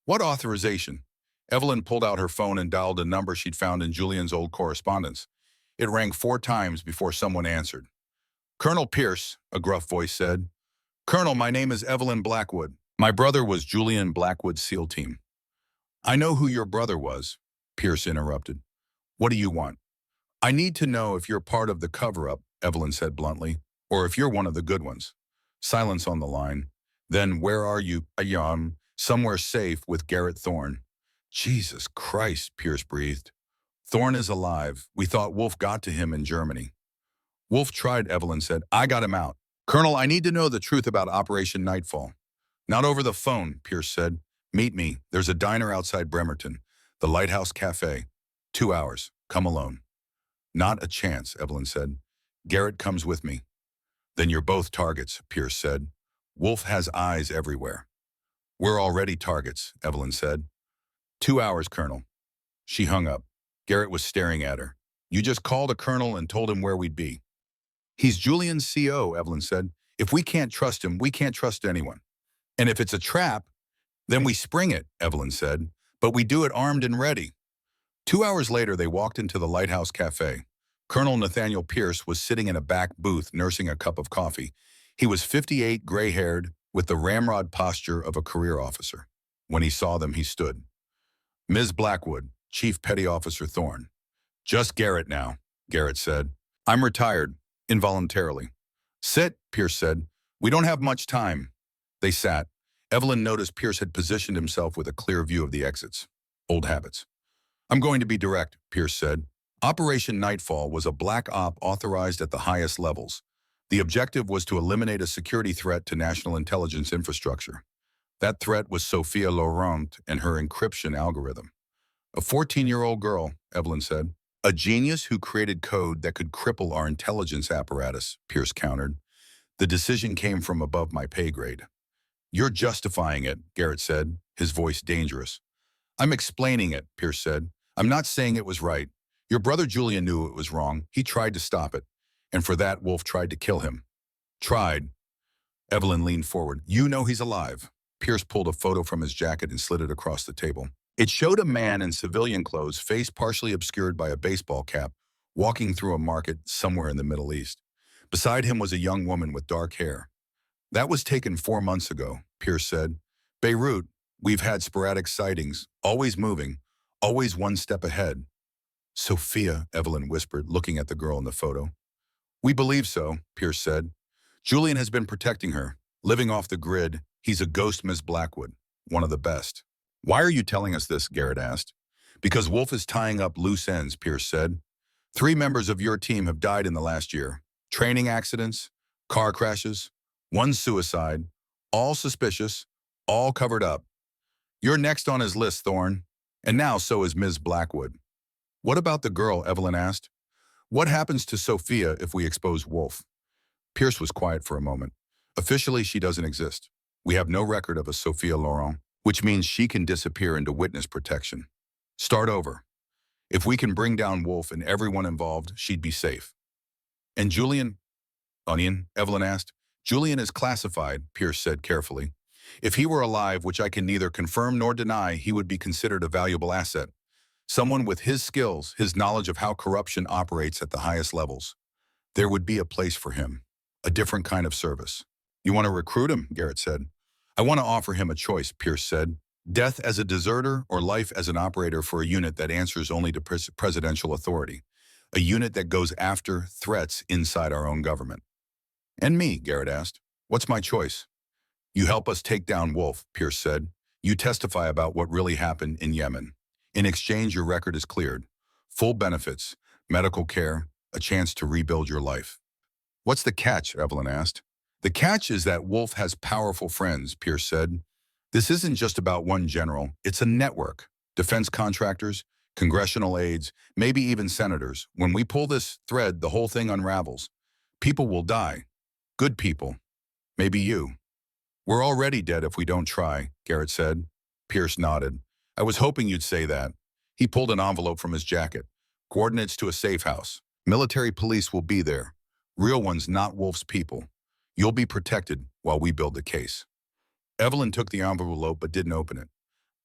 What authorization? Evelyn pulled out her phone and dialed a number she'd found in Julian's old correspondence. It rang 4 times before someone answered. Colonel Pierce, a gruff voice said. Colonel, my name is Evelyn Blackwood. My brother was Julian Blackwood's SEAL team. I know who your brother was, Pierce interrupted. What do you want? I need to know if you're part of the cover-up, Evelyn said bluntly, or if you're one of the good ones. Silence on the line. Then where are you? Somewhere safe with Garrett Thorne. Jesus Christ, Pierce breathed. Thorne is alive. We thought Wolf got to him in Germany. Wolf tried, Evelyn said. I got him out. Colonel, I need to know the truth about Operation Nightfall. Not over the phone, Pierce said. Meet me. There's a diner outside Bremerton, the Lighthouse Cafe. 2 hours. Come alone. Not a chance, Evelyn said. Garrett comes with me. Then you're both targets, Pierce said. Wolf has eyes everywhere. We're already targets, Evelyn said. 2 hours, Colonel. She hung up. Garrett was staring at her. You just called a colonel and told him where we'd be. He's Julian's CO, Evelyn said. If we can't trust him, we can't trust anyone. And if it's a trap, then we spring it, Evelyn said. But we do it armed and ready. 2 hours later, they walked into the Lighthouse Cafe. Colonel Nathaniel Pierce was sitting in a back booth nursing a cup of coffee. He was 58, gray-haired, with the ramrod posture of a career officer. When he saw them, he stood. Ms. Blackwood, Chief Petty Officer Thorne. Just Garrett now, Garrett said. I'm retired, involuntarily. Sit, Pierce said. We don't have much time. They sat. Evelyn noticed Pierce had positioned himself with a clear view of the exits. Old habits. I'm going to be direct, Pierce said. Operation Nightfall was a black op authorized at the highest levels. The objective was to eliminate a security threat to national intelligence infrastructure. That threat was Sophia Laurent and her encryption algorithm. A 14-year-old girl, Evelyn said. A genius who created code that could cripple our intelligence apparatus, Pierce countered. The decision came from above my pay grade. You're justifying it, Garrett said, his voice dangerous. I'm explaining it, Pierce said. I'm not saying it was right. Your brother Julian knew it was wrong. He tried to stop it. And for that, Wolf tried to kill him. Tried. Evelyn leaned forward. You know he's alive. Pierce pulled a photo from his jacket and slid it across the table. It showed a man in civilian clothes, face partially obscured by a baseball cap, walking through a market somewhere in the Middle East. Beside him was a young woman with dark hair. That was taken 4 months ago, Pierce said. Beirut, we've had sporadic sightings, always moving, always one step ahead. Sophia, Evelyn whispered, looking at the girl in the photo. We believe so, Pierce said. Julian has been protecting her, living off the grid. He's a ghost, Ms. Blackwood, one of the best. Why are you telling us this, Garrett asked. Because Wolf is tying up loose ends, Pierce said. 3 members of your team have died in the last year. Training accidents, car crashes, 1 suicide, all suspicious, all covered up. You're next on his list, Thorne. And now so is Ms. Blackwood. What about the girl, Evelyn asked. What happens to Sophia if we expose Wolf? Pierce was quiet for a moment. Officially, she doesn't exist. We have no record of a Sophia Laurent, which means she can disappear into witness protection. Start over. If we can bring down Wolf and everyone involved, she'd be safe. And Julian? Onion, Evelyn asked. Julian is classified, Pierce said carefully. If he were alive, which I can neither confirm nor deny, he would be considered a valuable asset. Someone with his skills, his knowledge of how corruption operates at the highest levels. There would be a place for him, a different kind of service. You want to recruit him, Garrett said. I want to offer him a choice, Pierce said. Death as a deserter or life as an operator for a unit that answers only to presidential authority. A unit that goes after threats inside our own government. And me, Garrett asked. What's my choice? You help us take down Wolf, Pierce said. You testify about what really happened in Yemen. In exchange, your record is cleared. Full benefits, medical care, a chance to rebuild your life. What's the catch, Evelyn asked. The catch is that Wolf has powerful friends, Pierce said. This isn't just about one general, it's a network. Defense contractors, congressional aides, maybe even senators. When we pull this thread, the whole thing unravels. People will die. Good people. Maybe you. We're already dead if we don't try, Garrett said. Pierce nodded. I was hoping you'd say that. He pulled an envelope from his jacket. Coordinates to a safe house. Military police will be there. Real ones, not Wolf's people. You'll be protected while we build the case. Evelyn took the envelope but didn't open it.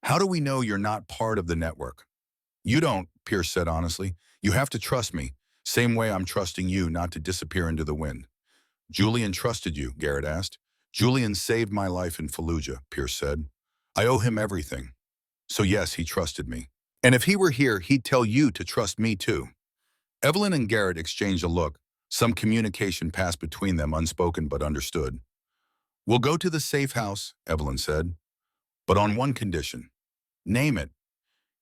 How do we know you're not part of the network? You don't, Pierce said honestly. You have to trust me, same way I'm trusting you not to disappear into the wind. Julian trusted you, Garrett asked. Julian saved my life in Fallujah, Pierce said. I owe him everything. So yes, he trusted me. And if he were here, he'd tell you to trust me too. Evelyn and Garrett exchanged a look. Some communication passed between them, unspoken but understood. We'll go to the safe house, Evelyn said. But on one condition. Name it.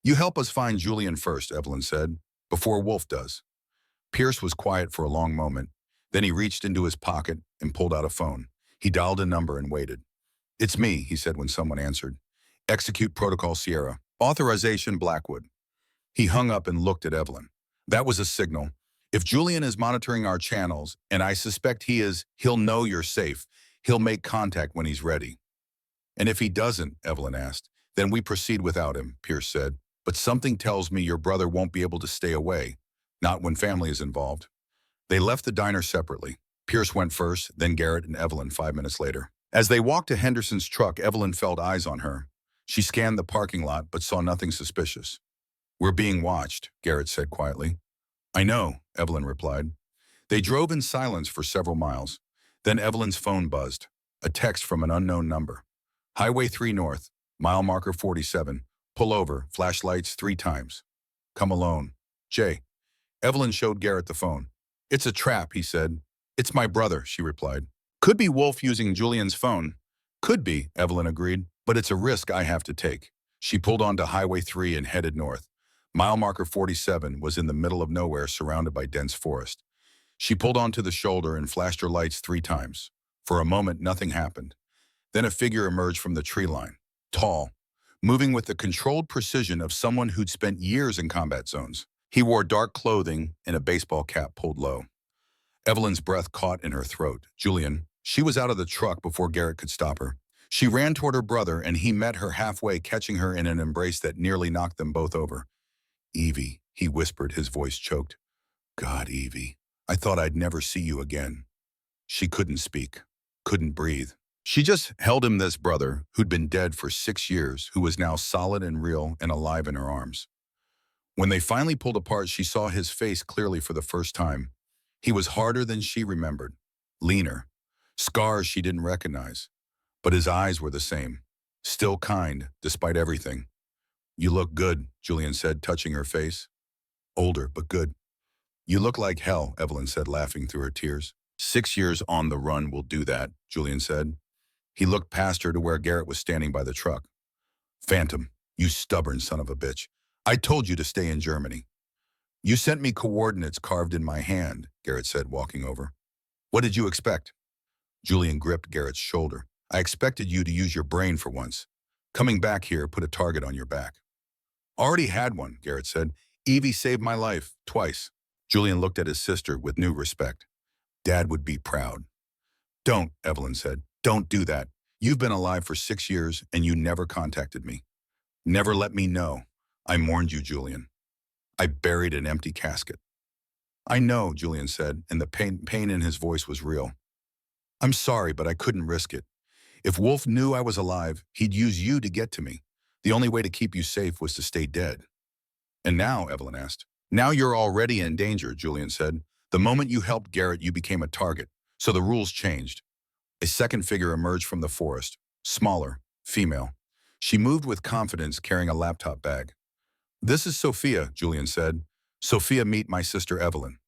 You help us find Julian first, Evelyn said, before Wolf does. Pierce was quiet for a long moment. Then he reached into his pocket and pulled out a phone. He dialed a number and waited. It's me, he said when someone answered. Execute Protocol Sierra. Authorization Blackwood. He hung up and looked at Evelyn. That was a signal. If Julian is monitoring our channels, and I suspect he is, he'll know you're safe. He'll make contact when he's ready. And if he doesn't, Evelyn asked, then we proceed without him, Pierce said. But something tells me your brother won't be able to stay away, not when family is involved. They left the diner separately. Pierce went first, then Garrett and Evelyn 5 minutes later. As they walked to Henderson's truck, Evelyn felt eyes on her. She scanned the parking lot but saw nothing suspicious. We're being watched, Garrett said quietly. I know, Evelyn replied. They drove in silence for several miles. Then Evelyn's phone buzzed. A text from an unknown number. Highway 3 North, mile marker 47. Pull over, flashlights 3 times. Come alone. Jay. Evelyn showed Garrett the phone. It's a trap, he said. It's my brother, she replied. Could be Wolf using Julian's phone. Could be, Evelyn agreed, but it's a risk I have to take. She pulled onto Highway 3 and headed north. Mile marker 47 was in the middle of nowhere surrounded by dense forest. She pulled onto the shoulder and flashed her lights 3 times. For a moment, nothing happened. Then a figure emerged from the tree line, tall, moving with the controlled precision of someone who'd spent years in combat zones. He wore dark clothing and a baseball cap pulled low. Evelyn's breath caught in her throat. Julian. She was out of the truck before Garrett could stop her. She ran toward her brother, and he met her halfway, catching her in an embrace that nearly knocked them both over. Evie, he whispered, his voice choked. God, Evie, I thought I'd never see you again. She couldn't speak, couldn't breathe. She just held him, this brother, who'd been dead for 6 years, who was now solid and real and alive in her arms. When they finally pulled apart, she saw his face clearly for the first time. He was harder than she remembered, leaner, scars she didn't recognize. But his eyes were the same, still kind, despite everything. You look good, Julian said, touching her face. Older, but good. You look like hell, Evelyn said, laughing through her tears. 6 years on the run will do that, Julian said. He looked past her to where Garrett was standing by the truck. Phantom, you stubborn son of a bitch. I told you to stay in Germany. You sent me coordinates carved in my hand, Garrett said, walking over. What did you expect? Julian gripped Garrett's shoulder. I expected you to use your brain for once. Coming back here put a target on your back. Already had one, Garrett said. Evie saved my life, twice. Julian looked at his sister with new respect. Dad would be proud. Don't, Evelyn said. Don't do that. You've been alive for 6 years and you never contacted me. Never let me know. I mourned you, Julian. I buried an empty casket. I know, Julian said, and the pain in his voice was real. I'm sorry, but I couldn't risk it. If Wolf knew I was alive, he'd use you to get to me. The only way to keep you safe was to stay dead. And now, Evelyn asked. Now you're already in danger, Julian said. The moment you helped Garrett, you became a target, so the rules changed. A second figure emerged from the forest, smaller, female. She moved with confidence, carrying a laptop bag. This is Sophia, Julian said. Sophia, meet my sister Evelyn.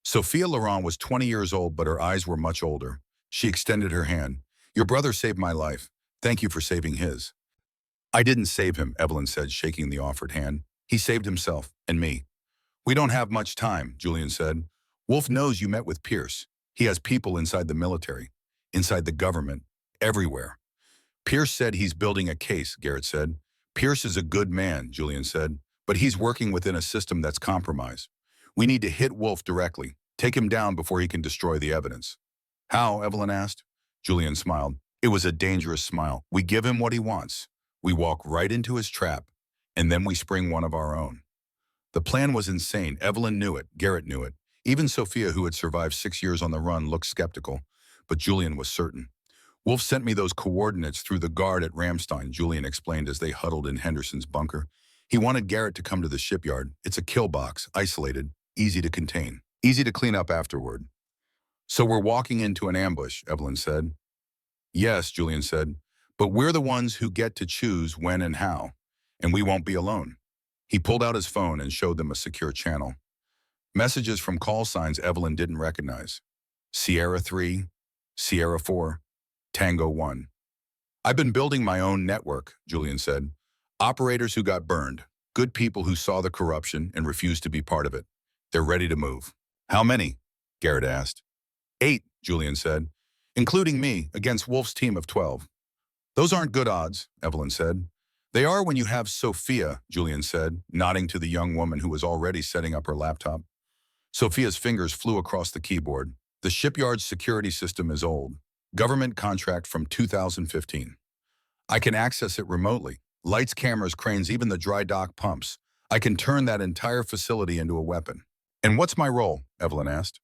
Sophia Laurent was 20 years old, but her eyes were much older. She extended her hand. Your brother saved my life. Thank you for saving his. I didn't save him, Evelyn said, shaking the offered hand. He saved himself, and me. We don't have much time, Julian said. Wolf knows you met with Pierce. He has people inside the military, inside the government, everywhere. Pierce said he's building a case, Garrett said. Pierce is a good man, Julian said, but he's working within a system that's compromised. We need to hit Wolf directly, take him down before he can destroy the evidence. How, Evelyn asked. Julian smiled. It was a dangerous smile. We give him what he wants. We walk right into his trap, and then we spring one of our own. The plan was insane. Evelyn knew it. Garrett knew it. Even Sophia, who had survived 6 years on the run, looked skeptical, but Julian was certain. Wolf sent me those coordinates through the guard at Ramstein, Julian explained as they huddled in Henderson's bunker. He wanted Garrett to come to the shipyard. It's a kill box, isolated, easy to contain, easy to clean up afterward. So we're walking into an ambush, Evelyn said. Yes, Julian said, but we're the ones who get to choose when and how, and we won't be alone. He pulled out his phone and showed them a secure channel. Messages from call signs Evelyn didn't recognize. Sierra 3, Sierra 4, Tango 1. I've been building my own network, Julian said. Operators who got burned, good people who saw the corruption and refused to be part of it. They're ready to move. How many? Garrett asked. 8, Julian said, including me, against Wolf's team of 12. Those aren't good odds, Evelyn said. They are when you have Sophia, Julian said, nodding to the young woman who was already setting up her laptop. Sophia's fingers flew across the keyboard. The shipyard's security system is old. Government contract from 2015. I can access it remotely. Lights, cameras, cranes, even the dry dock pumps. I can turn that entire facility into a weapon. And what's my role? Evelyn asked.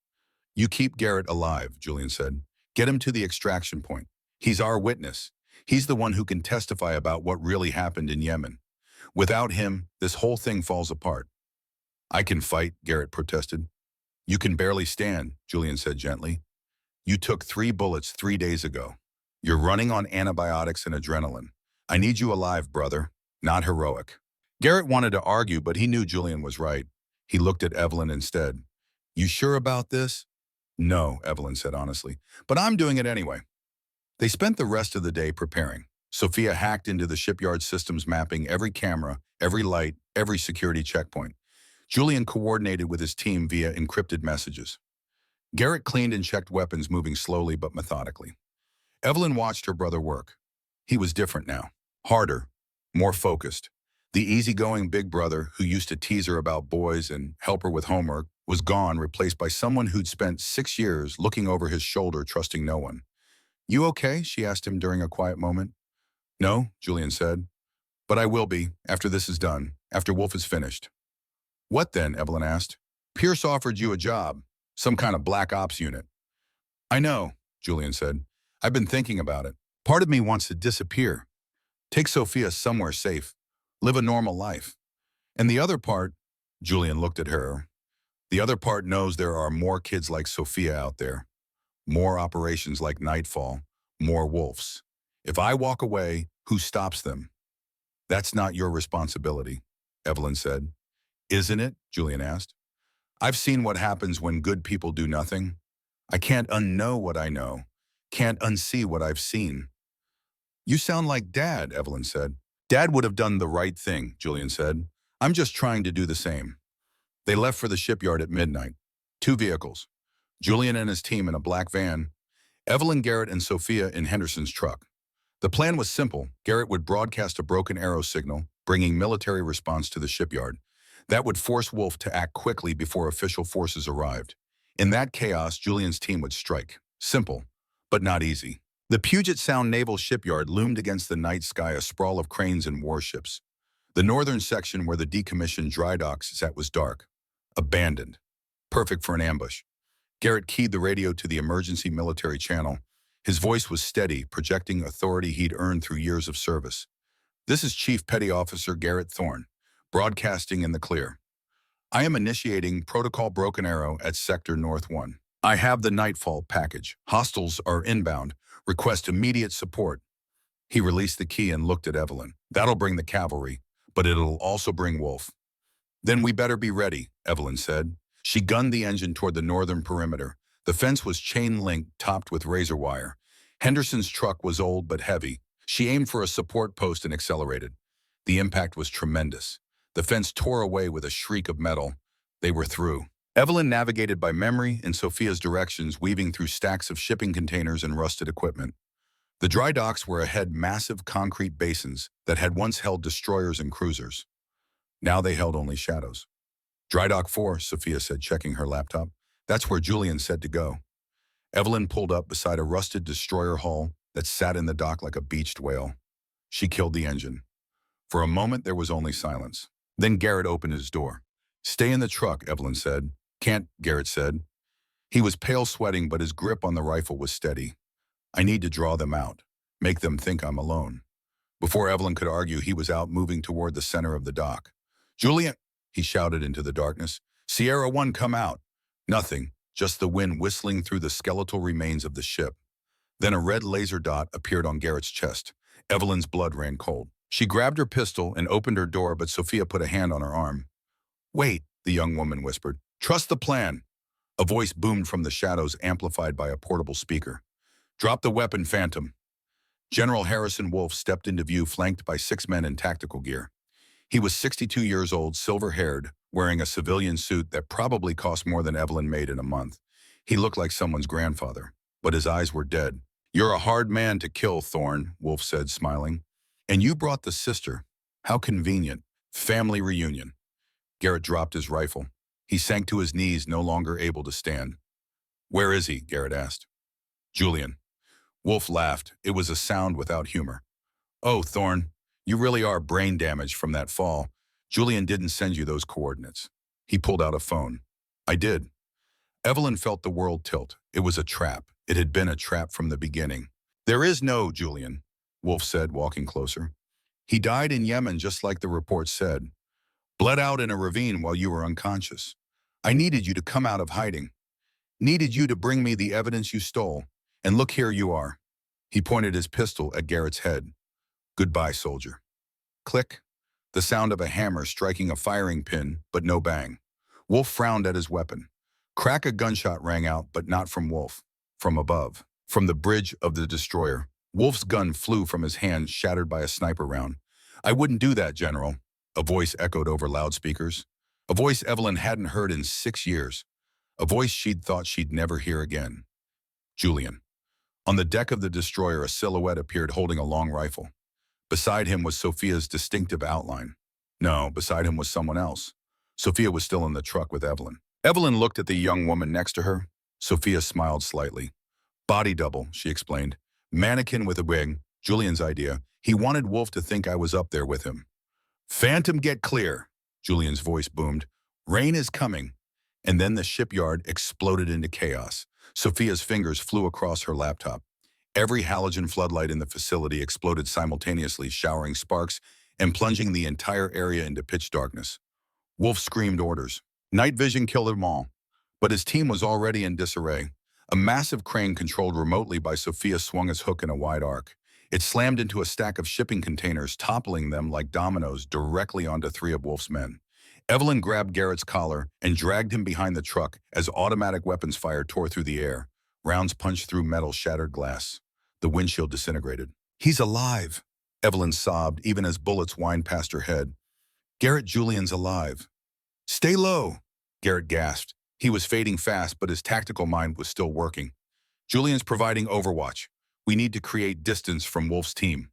You keep Garrett alive, Julian said. Get him to the extraction point. He's our witness. He's the one who can testify about what really happened in Yemen. Without him, this whole thing falls apart. I can fight, Garrett protested. You can barely stand, Julian said gently. You took 3 bullets 3 days ago. You're running on antibiotics and adrenaline. I need you alive, brother, not heroic. Garrett wanted to argue, but he knew Julian was right. He looked at Evelyn instead. You sure about this? No, Evelyn said honestly, but I'm doing it anyway. They spent the rest of the day preparing. Sophia hacked into the shipyard systems, mapping every camera, every light, every security checkpoint. Julian coordinated with his team via encrypted messages. Garrett cleaned and checked weapons, moving slowly but methodically. Evelyn watched her brother work. He was different now. Harder, more focused. The easygoing big brother who used to tease her about boys and help her with homework was gone, replaced by someone who'd spent 6 years looking over his shoulder, trusting no one. You okay? She asked him during a quiet moment. No, Julian said. But I will be, after this is done, after Wolf is finished. What then? Evelyn asked. Pierce offered you a job, some kind of black ops unit. I know, Julian said. I've been thinking about it. Part of me wants to disappear. Take Sophia somewhere safe. Live a normal life. And the other part, Julian looked at her, the other part knows there are more kids like Sophia out there. More operations like Nightfall. More wolves. If I walk away, who stops them? That's not your responsibility, Evelyn said. Isn't it? Julian asked. I've seen what happens when good people do nothing. I can't unknow what I know. Can't unsee what I've seen. You sound like Dad, Evelyn said. Dad would have done the right thing, Julian said. I'm just trying to do the same. They left for the shipyard at midnight. 2 vehicles. Julian and his team in a black van. Evelyn, Garrett, and Sophia in Henderson's truck. The plan was simple. Garrett would broadcast a broken arrow signal, bringing military response to the shipyard. That would force Wolf to act quickly before official forces arrived. In that chaos, Julian's team would strike. Simple, but not easy. The Puget Sound Naval Shipyard loomed against the night sky, a sprawl of cranes and warships. The northern section where the decommissioned dry docks sat was dark, abandoned, perfect for an ambush. Garrett keyed the radio to the emergency military channel. His voice was steady, projecting authority he'd earned through years of service. This is Chief Petty Officer Garrett Thorne, broadcasting in the clear. I am initiating Protocol Broken Arrow at Sector North 1. I have the Nightfall package. Hostiles are inbound. Request immediate support. He released the key and looked at Evelyn. That'll bring the cavalry, but it'll also bring Wolf. Then we better be ready, Evelyn said. She gunned the engine toward the northern perimeter. The fence was chain-linked, topped with razor wire. Henderson's truck was old but heavy. She aimed for a support post and accelerated. The impact was tremendous. The fence tore away with a shriek of metal. They were through. Evelyn navigated by memory in Sophia's directions, weaving through stacks of shipping containers and rusted equipment. The dry docks were ahead, massive concrete basins that had once held destroyers and cruisers. Now they held only shadows. Dry Dock 4, Sophia said, checking her laptop. That's where Julian said to go. Evelyn pulled up beside a rusted destroyer hull that sat in the dock like a beached whale. She killed the engine. For a moment, there was only silence. Then Garrett opened his door. Stay in the truck, Evelyn said. Can't, Garrett said. He was pale sweating, but his grip on the rifle was steady. I need to draw them out, make them think I'm alone. Before Evelyn could argue, he was out, moving toward the center of the dock. Julian, he shouted into the darkness. Sierra 1, come out. Nothing, just the wind whistling through the skeletal remains of the ship. Then a red laser dot appeared on Garrett's chest. Evelyn's blood ran cold. She grabbed her pistol and opened her door, but Sophia put a hand on her arm. Wait, the young woman whispered. Trust the plan. A voice boomed from the shadows, amplified by a portable speaker. Drop the weapon, Phantom. General Harrison Wolf stepped into view, flanked by 6 men in tactical gear. He was 62 years old, silver-haired, wearing a civilian suit that probably cost more than Evelyn made in a month. He looked like someone's grandfather, but his eyes were dead. You're a hard man to kill, Thorne, Wolf said, smiling. And you brought the sister. How convenient. Family reunion. Garrett dropped his rifle. He sank to his knees, no longer able to stand. Where is he? Garrett asked. Julian. Wolf laughed. It was a sound without humor. Oh, Thorne, you really are brain damaged from that fall. Julian didn't send you those coordinates. He pulled out a phone. I did. Evelyn felt the world tilt. It was a trap. It had been a trap from the beginning. There is no Julian, Wolf said, walking closer. He died in Yemen just like the report said. Bled out in a ravine while you were unconscious. I needed you to come out of hiding. Needed you to bring me the evidence you stole. And look, here you are. He pointed his pistol at Garrett's head. Goodbye, soldier. Click. The sound of a hammer striking a firing pin, but no bang. Wolf frowned at his weapon. Crack a gunshot rang out, but not from Wolf. From above. From the bridge of the destroyer. Wolf's gun flew from his hand, shattered by a sniper round. I wouldn't do that, General. A voice echoed over loudspeakers. A voice Evelyn hadn't heard in 6 years. A voice she'd thought she'd never hear again. Julian. On the deck of the destroyer, a silhouette appeared holding a long rifle. Beside him was Sophia's distinctive outline. No, beside him was someone else. Sophia was still in the truck with Evelyn. Evelyn looked at the young woman next to her. Sophia smiled slightly. Body double, she explained. Mannequin with a wing, Julian's idea. He wanted Wolf to think I was up there with him. Phantom, get clear, Julian's voice boomed. Rain is coming. And then the shipyard exploded into chaos. Sophia's fingers flew across her laptop. Every halogen floodlight in the facility exploded simultaneously, showering sparks and plunging the entire area into pitch darkness. Wolf screamed orders. Night vision killed them all. But his team was already in disarray. A massive crane controlled remotely by Sophia swung its hook in a wide arc. It slammed into a stack of shipping containers, toppling them like dominoes directly onto 3 of Wolf's men. Evelyn grabbed Garrett's collar and dragged him behind the truck as automatic weapons fire tore through the air. Rounds punched through metal, shattered glass. The windshield disintegrated. He's alive, Evelyn sobbed even as bullets whined past her head. Garrett, Julian's alive. Stay low, Garrett gasped. He was fading fast, but his tactical mind was still working. Julian's providing overwatch. We need to create distance from Wolf's team.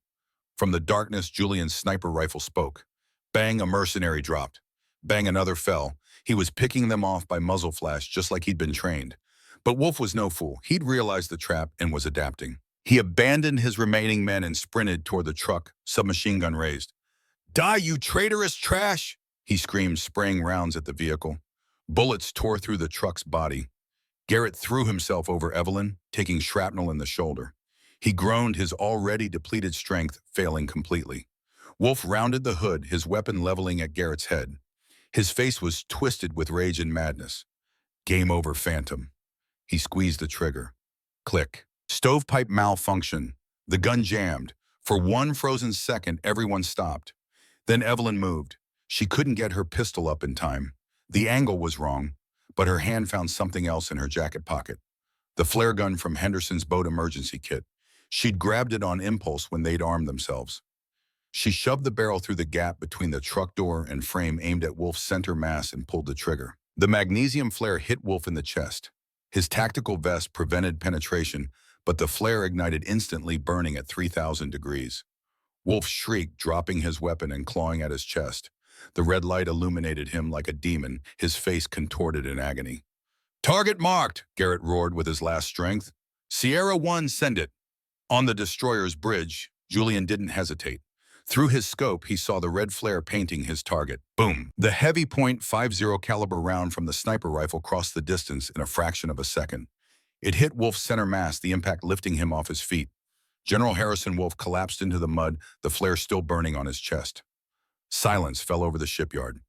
From the darkness, Julian's sniper rifle spoke. Bang, a mercenary dropped. Bang, another fell. He was picking them off by muzzle flash, just like he'd been trained. But Wolf was no fool. He'd realized the trap and was adapting. He abandoned his remaining men and sprinted toward the truck, submachine gun raised. Die, you traitorous trash! He screamed, spraying rounds at the vehicle. Bullets tore through the truck's body. Garrett threw himself over Evelyn, taking shrapnel in the shoulder. He groaned, his already depleted strength failing completely. Wolf rounded the hood, his weapon leveling at Garrett's head. His face was twisted with rage and madness. Game over, Phantom. He squeezed the trigger. Click. Stovepipe malfunction. The gun jammed. For one frozen second, everyone stopped. Then Evelyn moved. She couldn't get her pistol up in time. The angle was wrong, but her hand found something else in her jacket pocket. The flare gun from Henderson's boat emergency kit. She'd grabbed it on impulse when they'd armed themselves. She shoved the barrel through the gap between the truck door and frame aimed at Wolf's center mass and pulled the trigger. The magnesium flare hit Wolf in the chest. His tactical vest prevented penetration, but the flare ignited instantly, burning at 3,000 degrees. Wolf shrieked, dropping his weapon and clawing at his chest. The red light illuminated him like a demon, his face contorted in agony. Target marked, Garrett roared with his last strength. Sierra 1, send it. On the destroyer's bridge, Julian didn't hesitate. Through his scope, he saw the red flare painting his target. Boom! The heavy .50 caliber round from the sniper rifle crossed the distance in a fraction of a second. It hit Wolf's center mass, the impact lifting him off his feet. General Harrison Wolf collapsed into the mud, the flare still burning on his chest. Silence fell over the shipyard.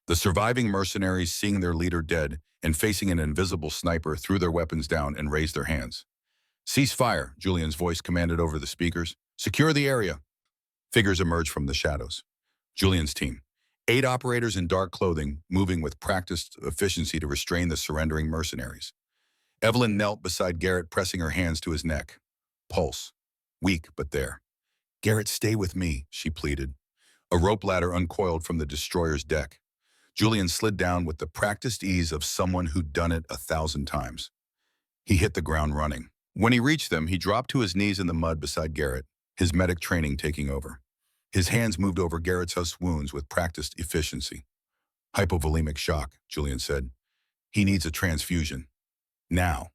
The surviving mercenaries, seeing their leader dead and facing an invisible sniper, threw their weapons down and raised their hands. Cease fire, Julian's voice commanded over the speakers. Secure the area. Figures emerged from the shadows. Julian's team. 8 operators in dark clothing, moving with practiced efficiency to restrain the surrendering mercenaries. Evelyn knelt beside Garrett, pressing her hands to his neck. Pulse. Weak, but there. Garrett, stay with me, she pleaded. A rope ladder uncoiled from the destroyer's deck. Julian slid down with the practiced ease of someone who'd done it 1,000 times. He hit the ground running. When he reached them, he dropped to his knees in the mud beside Garrett, his medic training taking over. His hands moved over Garrett's wounds with practiced efficiency. Hypovolemic shock, Julian said. He needs a transfusion. Now.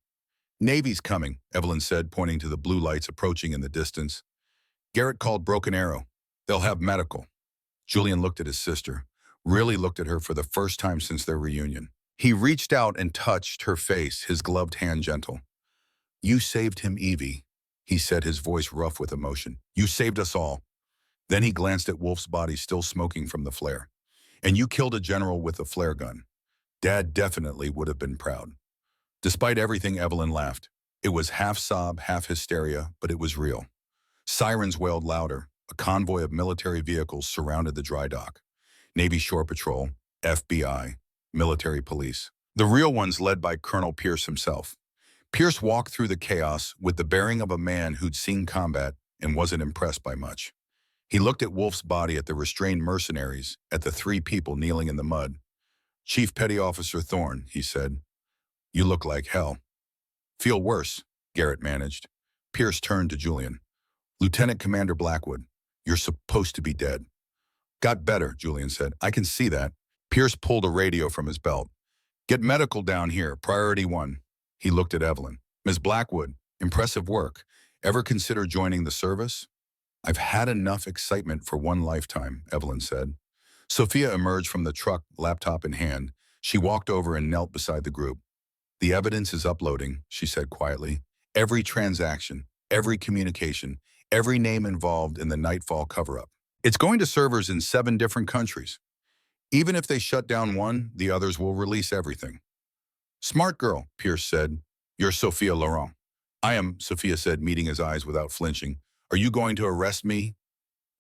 Navy's coming, Evelyn said, pointing to the blue lights approaching in the distance. Garrett called Broken Arrow. They'll have medical. Julian looked at his sister, really looked at her for the first time since their reunion. He reached out and touched her face, his gloved hand gentle. You saved him, Evie, he said, his voice rough with emotion. You saved us all. Then he glanced at Wolf's body still smoking from the flare. And you killed a general with a flare gun. Dad definitely would have been proud. Despite everything, Evelyn laughed. It was half sob, half hysteria, but it was real. Sirens wailed louder. A convoy of military vehicles surrounded the dry dock. Navy Shore Patrol, FBI, military police. The real ones led by Colonel Pierce himself. Pierce walked through the chaos with the bearing of a man who'd seen combat and wasn't impressed by much. He looked at Wolf's body, at the restrained mercenaries, at the 3 people kneeling in the mud. Chief Petty Officer Thorne, he said, you look like hell. Feel worse, Garrett managed. Pierce turned to Julian. Lieutenant Commander Blackwood, you're supposed to be dead. Got better, Julian said. I can see that. Pierce pulled a radio from his belt. Get medical down here, priority 1. He looked at Evelyn. Ms. Blackwood, impressive work. Ever consider joining the service? I've had enough excitement for one lifetime, Evelyn said. Sophia emerged from the truck, laptop in hand. She walked over and knelt beside the group. The evidence is uploading, she said quietly. Every transaction, every communication, every name involved in the Nightfall cover-up. It's going to servers in 7 different countries. Even if they shut down one, the others will release everything. Smart girl, Pierce said. You're Sophia Laurent. I am, Sophia said, meeting his eyes without flinching. Are you going to arrest me?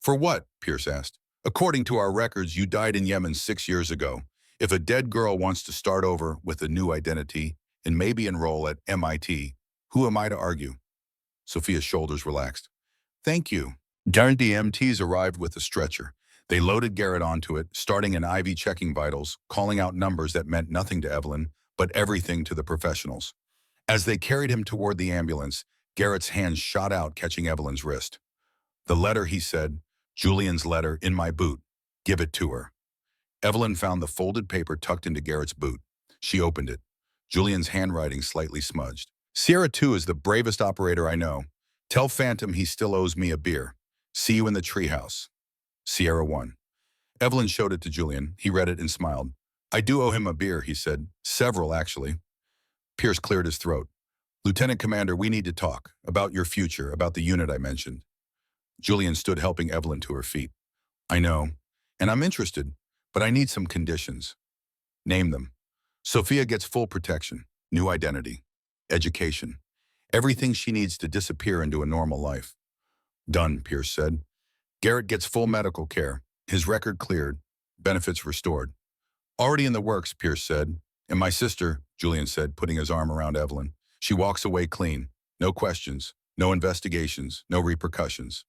For what? Pierce asked. According to our records, you died in Yemen 6 years ago. If a dead girl wants to start over with a new identity and maybe enroll at MIT, who am I to argue? Sophia's shoulders relaxed. Thank you. Darn DMTs arrived with a stretcher. They loaded Garrett onto it, starting an IV checking vitals, calling out numbers that meant nothing to Evelyn, but everything to the professionals. As they carried him toward the ambulance, Garrett's hand shot out, catching Evelyn's wrist. The letter, he said, Julian's letter, in my boot. Give it to her. Evelyn found the folded paper tucked into Garrett's boot. She opened it. Julian's handwriting slightly smudged. Sierra 2 is the bravest operator I know. Tell Phantom he still owes me a beer. See you in the treehouse. Sierra 1. Evelyn showed it to Julian. He read it and smiled. I do owe him a beer, he said. Several, actually. Pierce cleared his throat. Lieutenant Commander, we need to talk. About your future, about the unit I mentioned. Julian stood, helping Evelyn to her feet. I know, and I'm interested, but I need some conditions. Name them. Sophia gets full protection, new identity, education, everything she needs to disappear into a normal life. Done, Pierce said. Garrett gets full medical care, his record cleared, benefits restored. Already in the works, Pierce said. And my sister, Julian said, putting his arm around Evelyn. She walks away clean. No questions, no investigations, no repercussions.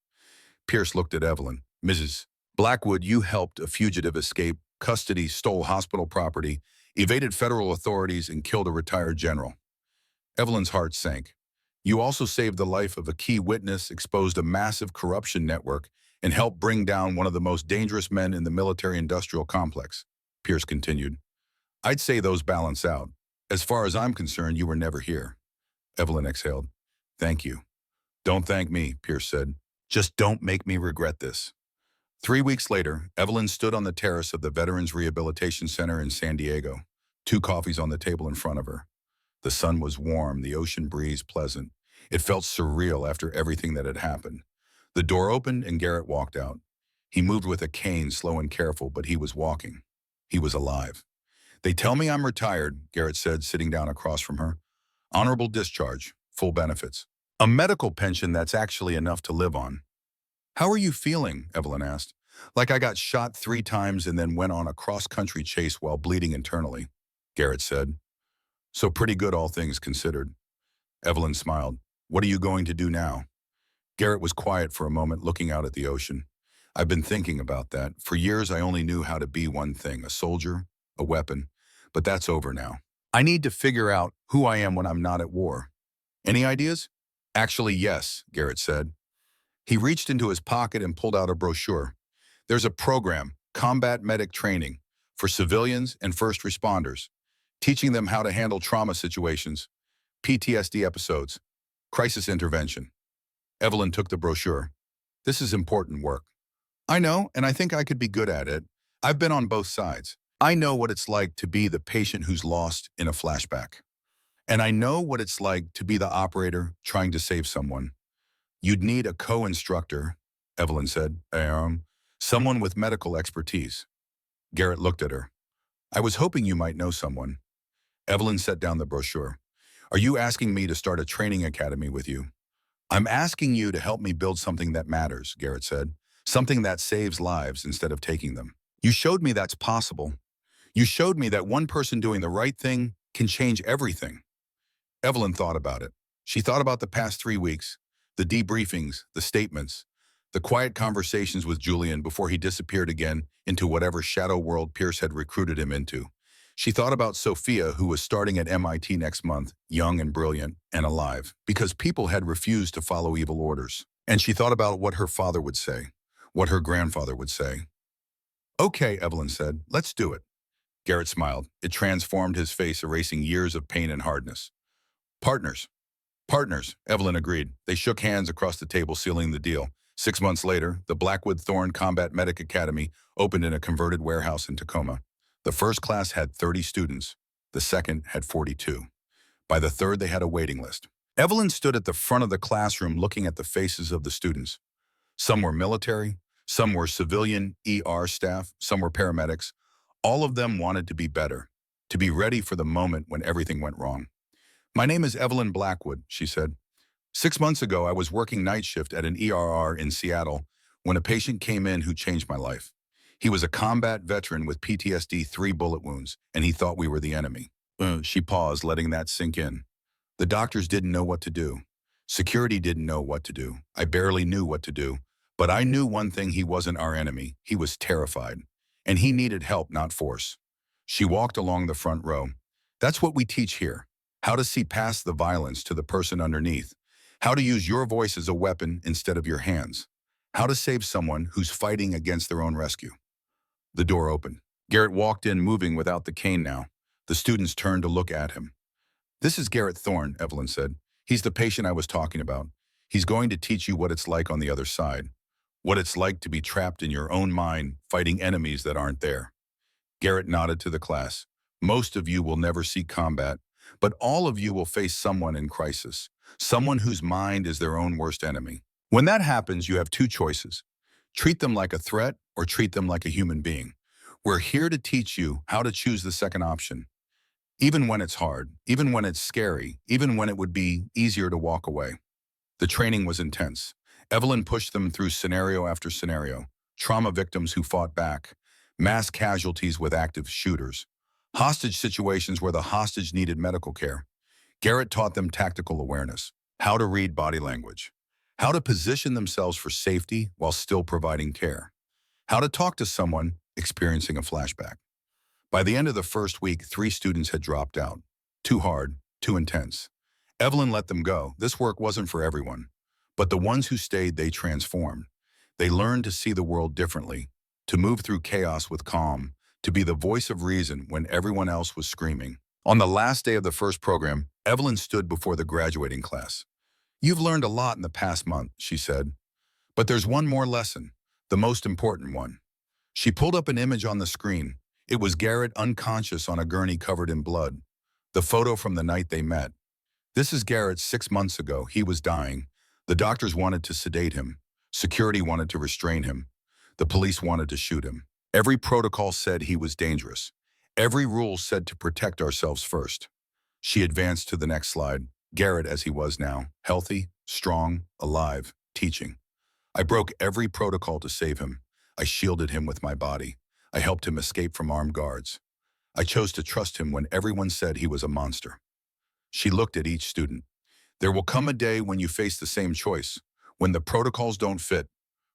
Pierce looked at Evelyn. Mrs. Blackwood, you helped a fugitive escape custody, stole hospital property, evaded federal authorities, and killed a retired general. Evelyn's heart sank. You also saved the life of a key witness, exposed a massive corruption network, and helped bring down one of the most dangerous men in the military-industrial complex. Pierce continued. I'd say those balance out. As far as I'm concerned, you were never here. Evelyn exhaled. Thank you. Don't thank me, Pierce said. Just don't make me regret this. 3 weeks later, Evelyn stood on the terrace of the Veterans Rehabilitation Center in San Diego, 2 coffees on the table in front of her. The sun was warm, the ocean breeze pleasant. It felt surreal after everything that had happened. The door opened and Garrett walked out. He moved with a cane, slow and careful, but he was walking. He was alive. They tell me I'm retired, Garrett said, sitting down across from her. Honorable discharge, full benefits. A medical pension that's actually enough to live on. How are you feeling? Evelyn asked. Like I got shot 3 times and then went on a cross-country chase while bleeding internally, Garrett said. So pretty good, all things considered. Evelyn smiled. What are you going to do now? Garrett was quiet for a moment, looking out at the ocean. I've been thinking about that. For years, I only knew how to be one thing, a soldier, a weapon. But that's over now. I need to figure out who I am when I'm not at war. Any ideas? Actually, yes, Garrett said. He reached into his pocket and pulled out a brochure. There's a program, Combat Medic Training, for civilians and first responders, teaching them how to handle trauma situations, PTSD episodes, crisis intervention. Evelyn took the brochure. This is important work. I know, and I think I could be good at it. I've been on both sides. I know what it's like to be the patient who's lost in a flashback. And I know what it's like to be the operator trying to save someone. You'd need a co-instructor, Evelyn said. Someone with medical expertise. Garrett looked at her. I was hoping you might know someone. Evelyn set down the brochure. Are you asking me to start a training academy with you? I'm asking you to help me build something that matters, Garrett said. Something that saves lives instead of taking them. You showed me that's possible. You showed me that one person doing the right thing can change everything. Evelyn thought about it. She thought about the past 3 weeks, the debriefings, the statements, the quiet conversations with Julian before he disappeared again into whatever shadow world Pierce had recruited him into. She thought about Sophia, who was starting at MIT next month, young and brilliant and alive, because people had refused to follow evil orders. And she thought about what her father would say, what her grandfather would say. Okay, Evelyn said, let's do it. Garrett smiled. It transformed his face, erasing years of pain and hardness. Partners. Partners, Evelyn agreed. They shook hands across the table, sealing the deal. 6 months later, the Blackwood Thorn Combat Medic Academy opened in a converted warehouse in Tacoma. The first class had 30 students. The second had 42. By the third, they had a waiting list. Evelyn stood at the front of the classroom looking at the faces of the students. Some were military, some were civilian ER staff, some were paramedics. All of them wanted to be better, to be ready for the moment when everything went wrong. My name is Evelyn Blackwood, she said. 6 months ago, I was working night shift at an ERR in Seattle when a patient came in who changed my life. He was a combat veteran with PTSD, 3 bullet wounds, and he thought we were the enemy. She paused, letting that sink in. The doctors didn't know what to do. Security didn't know what to do. I barely knew what to do. But I knew one thing: he wasn't our enemy. He was terrified. And he needed help, not force. She walked along the front row. That's what we teach here. How to see past the violence to the person underneath. How to use your voice as a weapon instead of your hands. How to save someone who's fighting against their own rescue. The door opened. Garrett walked in, moving without the cane now. The students turned to look at him. This is Garrett Thorne, Evelyn said. He's the patient I was talking about. He's going to teach you what it's like on the other side. What it's like to be trapped in your own mind, fighting enemies that aren't there. Garrett nodded to the class. Most of you will never see combat, but all of you will face someone in crisis. Someone whose mind is their own worst enemy. When that happens, you have 2 choices. Treat them like a threat or treat them like a human being. We're here to teach you how to choose the second option. Even when it's hard, even when it's scary, even when it would be easier to walk away. The training was intense. Evelyn pushed them through scenario after scenario. Trauma victims who fought back. Mass casualties with active shooters. Hostage situations where the hostage needed medical care. Garrett taught them tactical awareness, how to read body language, how to position themselves for safety while still providing care, how to talk to someone experiencing a flashback. By the end of the first week, 3 students had dropped out. Too hard, too intense. Evelyn let them go. This work wasn't for everyone. But the ones who stayed, they transformed. They learned to see the world differently, to move through chaos with calm, to be the voice of reason when everyone else was screaming. On the last day of the first program, Evelyn stood before the graduating class. You've learned a lot in the past month, she said. But there's one more lesson, the most important one. She pulled up an image on the screen. It was Garrett unconscious on a gurney covered in blood. The photo from the night they met. This is Garrett 6 months ago. He was dying. The doctors wanted to sedate him. Security wanted to restrain him. The police wanted to shoot him. Every protocol said he was dangerous. Every rule said to protect ourselves first. She advanced to the next slide. Garrett as he was now, healthy, strong, alive, teaching. I broke every protocol to save him. I shielded him with my body. I helped him escape from armed guards. I chose to trust him when everyone said he was a monster. She looked at each student. There will come a day when you face the same choice, when the protocols don't fit,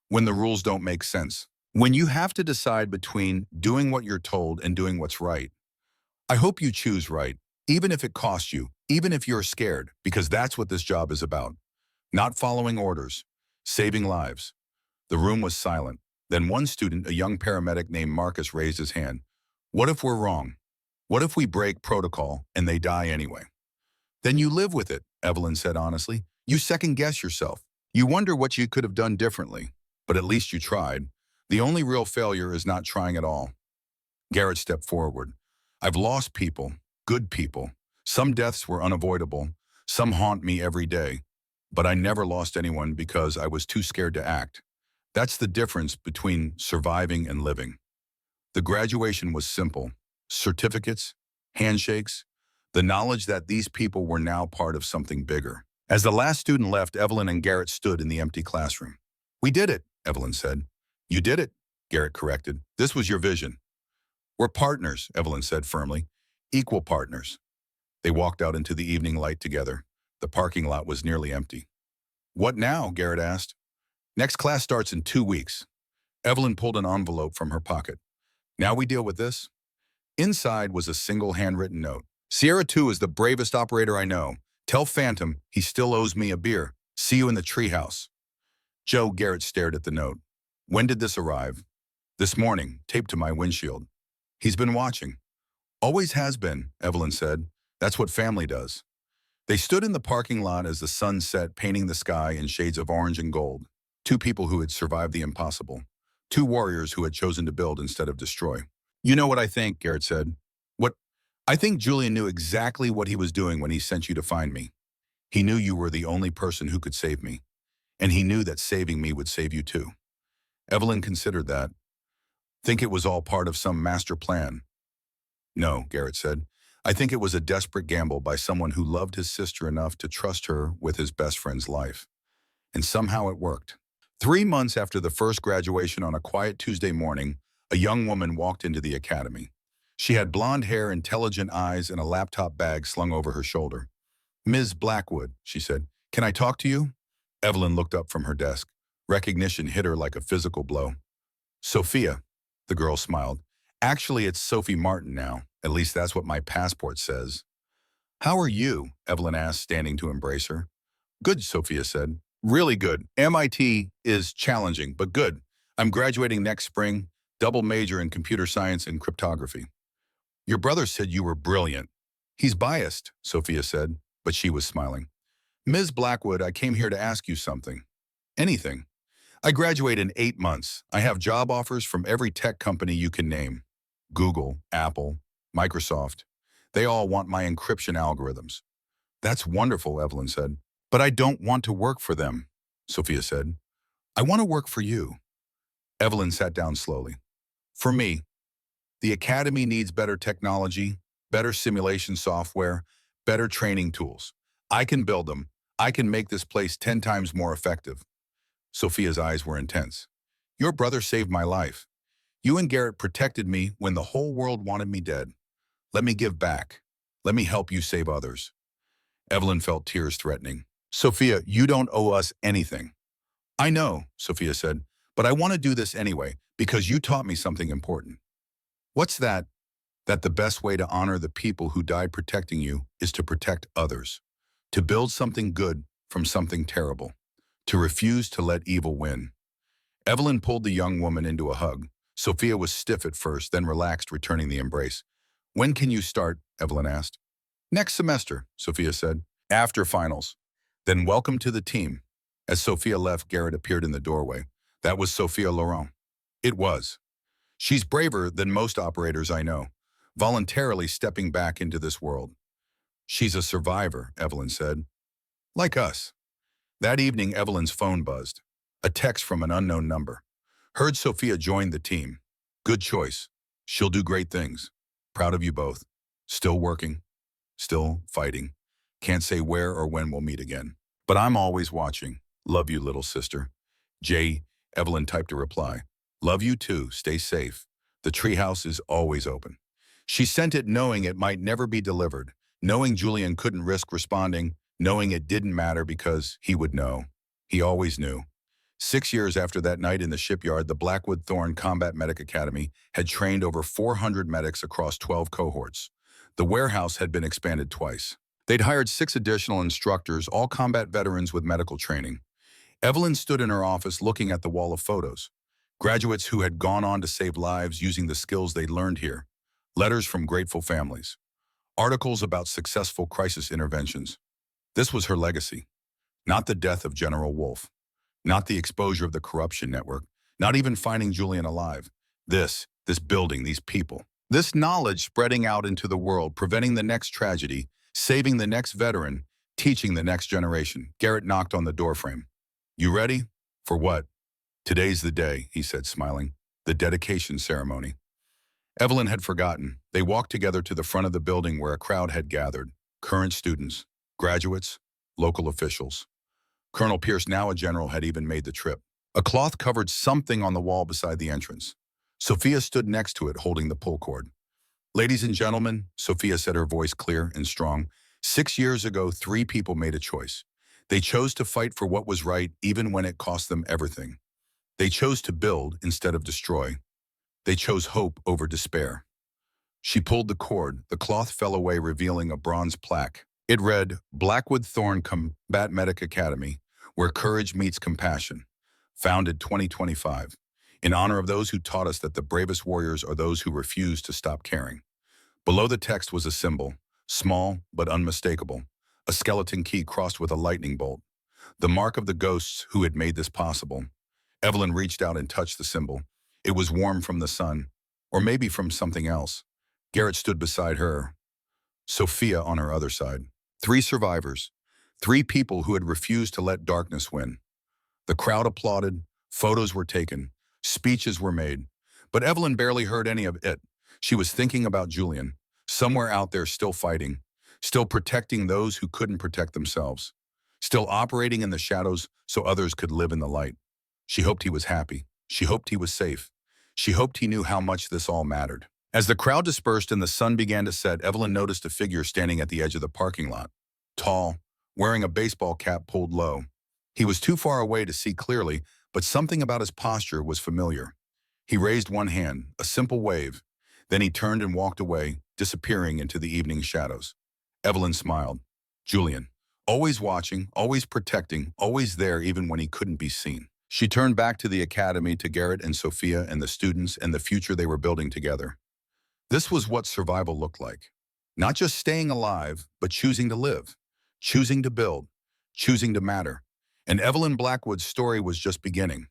when the rules don't make sense, when you have to decide between doing what you're told and doing what's right. I hope you choose right, even if it costs you, even if you're scared, because that's what this job is about. Not following orders, saving lives. The room was silent. Then one student, a young paramedic named Marcus, raised his hand. What if we're wrong? What if we break protocol and they die anyway? Then you live with it, Evelyn said honestly. You second-guess yourself. You wonder what you could have done differently. But at least you tried. The only real failure is not trying at all. Garrett stepped forward. I've lost people, good people. Some deaths were unavoidable. Some haunt me every day. But I never lost anyone because I was too scared to act. That's the difference between surviving and living. The graduation was simple. Certificates, handshakes, the knowledge that these people were now part of something bigger. As the last student left, Evelyn and Garrett stood in the empty classroom. We did it, Evelyn said. You did it, Garrett corrected. This was your vision. We're partners, Evelyn said firmly. Equal partners. They walked out into the evening light together. The parking lot was nearly empty. What now? Garrett asked. Next class starts in 2 weeks. Evelyn pulled an envelope from her pocket. Now we deal with this? Inside was a single handwritten note. Sierra 2 is the bravest operator I know. Tell Phantom he still owes me a beer. See you in the treehouse. Joe. Garrett stared at the note. When did this arrive? This morning, taped to my windshield. He's been watching. Always has been, Evelyn said. That's what family does. They stood in the parking lot as the sun set, painting the sky in shades of orange and gold. Two people who had survived the impossible. Two warriors who had chosen to build instead of destroy. You know what I think, Garrett said. What? I think Julian knew exactly what he was doing when he sent you to find me. He knew you were the only person who could save me. And he knew that saving me would save you too. Evelyn considered that. Think it was all part of some master plan? No, Garrett said. I think it was a desperate gamble by someone who loved his sister enough to trust her with his best friend's life. And somehow it worked. 3 months after the first graduation, on a quiet Tuesday morning, a young woman walked into the academy. She had blonde hair, intelligent eyes, and a laptop bag slung over her shoulder. Ms. Blackwood, she said, can I talk to you? Evelyn looked up from her desk. Recognition hit her like a physical blow. Sophia, the girl smiled. Actually, it's Sophie Martin now. At least that's what my passport says. How are you? Evelyn asked, standing to embrace her. Good, Sophia said. Really good. MIT is challenging, but good. I'm graduating next spring, double major in computer science and cryptography. Your brother said you were brilliant. He's biased, Sophia said, but she was smiling. Ms. Blackwood, I came here to ask you something. Anything. I graduate in 8 months. I have job offers from every tech company you can name. Google, Apple, Microsoft. They all want my encryption algorithms. That's wonderful, Evelyn said. But I don't want to work for them, Sophia said. I want to work for you. Evelyn sat down slowly. For me, the academy needs better technology, better simulation software, better training tools. I can build them. I can make this place 10 times more effective. Sophia's eyes were intense. Your brother saved my life. You and Garrett protected me when the whole world wanted me dead. Let me give back. Let me help you save others. Evelyn felt tears threatening. Sophia, you don't owe us anything. I know, Sophia said, but I want to do this anyway because you taught me something important. What's that? That the best way to honor the people who died protecting you is to protect others, to build something good from something terrible, to refuse to let evil win. Evelyn pulled the young woman into a hug. Sophia was stiff at first, then relaxed, returning the embrace. When can you start? Evelyn asked. Next semester, Sophia said. After finals. Then welcome to the team. As Sophia left, Garrett appeared in the doorway. That was Sophia Laurent. It was. She's braver than most operators I know, voluntarily stepping back into this world. She's a survivor, Evelyn said. Like us. That evening, Evelyn's phone buzzed. A text from an unknown number. Heard Sophia joined the team. Good choice. She'll do great things. Proud of you both. Still working. Still fighting. Can't say where or when we'll meet again. But I'm always watching. Love you, little sister. J. Evelyn typed a reply. Love you too. Stay safe. The treehouse is always open. She sent it knowing it might never be delivered, knowing Julian couldn't risk responding, knowing it didn't matter because he would know. He always knew. 6 years after that night in the shipyard, the Blackwood Thorn Combat Medic Academy had trained over 400 medics across 12 cohorts. The warehouse had been expanded twice. They'd hired 6 additional instructors, all combat veterans with medical training. Evelyn stood in her office looking at the wall of photos. Graduates who had gone on to save lives using the skills they learned here. Letters from grateful families. Articles about successful crisis interventions. This was her legacy. Not the death of General Wolf. Not the exposure of the corruption network. Not even finding Julian alive. This building, these people. This knowledge spreading out into the world, preventing the next tragedy, saving the next veteran, teaching the next generation. Garrett knocked on the doorframe. You ready? For what? Today's the day, he said, smiling. The dedication ceremony. Evelyn had forgotten. They walked together to the front of the building where a crowd had gathered. Current students, graduates, local officials. Colonel Pierce, now a general, had even made the trip. A cloth covered something on the wall beside the entrance. Sophia stood next to it, holding the pull cord. Ladies and gentlemen, Sophia said, her voice clear and strong, 6 years ago, 3 people made a choice. They chose to fight for what was right, even when it cost them everything. They chose to build instead of destroy. They chose hope over despair. She pulled the cord. The cloth fell away, revealing a bronze plaque. It read, Blackwood Thorn Combat Medic Academy, where courage meets compassion. Founded 2025. In honor of those who taught us that the bravest warriors are those who refuse to stop caring. Below the text was a symbol, small but unmistakable, a skeleton key crossed with a lightning bolt. The mark of the ghosts who had made this possible. Evelyn reached out and touched the symbol. It was warm from the sun, or maybe from something else. Garrett stood beside her, Sophia on her other side. 3 survivors, 3 people who had refused to let darkness win. The crowd applauded, photos were taken, speeches were made, but Evelyn barely heard any of it. She was thinking about Julian, somewhere out there still fighting, still protecting those who couldn't protect themselves, still operating in the shadows so others could live in the light. She hoped he was happy. She hoped he was safe. She hoped he knew how much this all mattered. As the crowd dispersed and the sun began to set, Evelyn noticed a figure standing at the edge of the parking lot. Tall, wearing a baseball cap pulled low. He was too far away to see clearly, but something about his posture was familiar. He raised one hand, a simple wave. Then he turned and walked away, disappearing into the evening shadows. Evelyn smiled. Julian, always watching, always protecting, always there even when he couldn't be seen. She turned back to the academy, to Garrett and Sophia and the students and the future they were building together. This was what survival looked like. Not just staying alive, but choosing to live, choosing to build, choosing to matter. And Evelyn Blackwood's story was just beginning.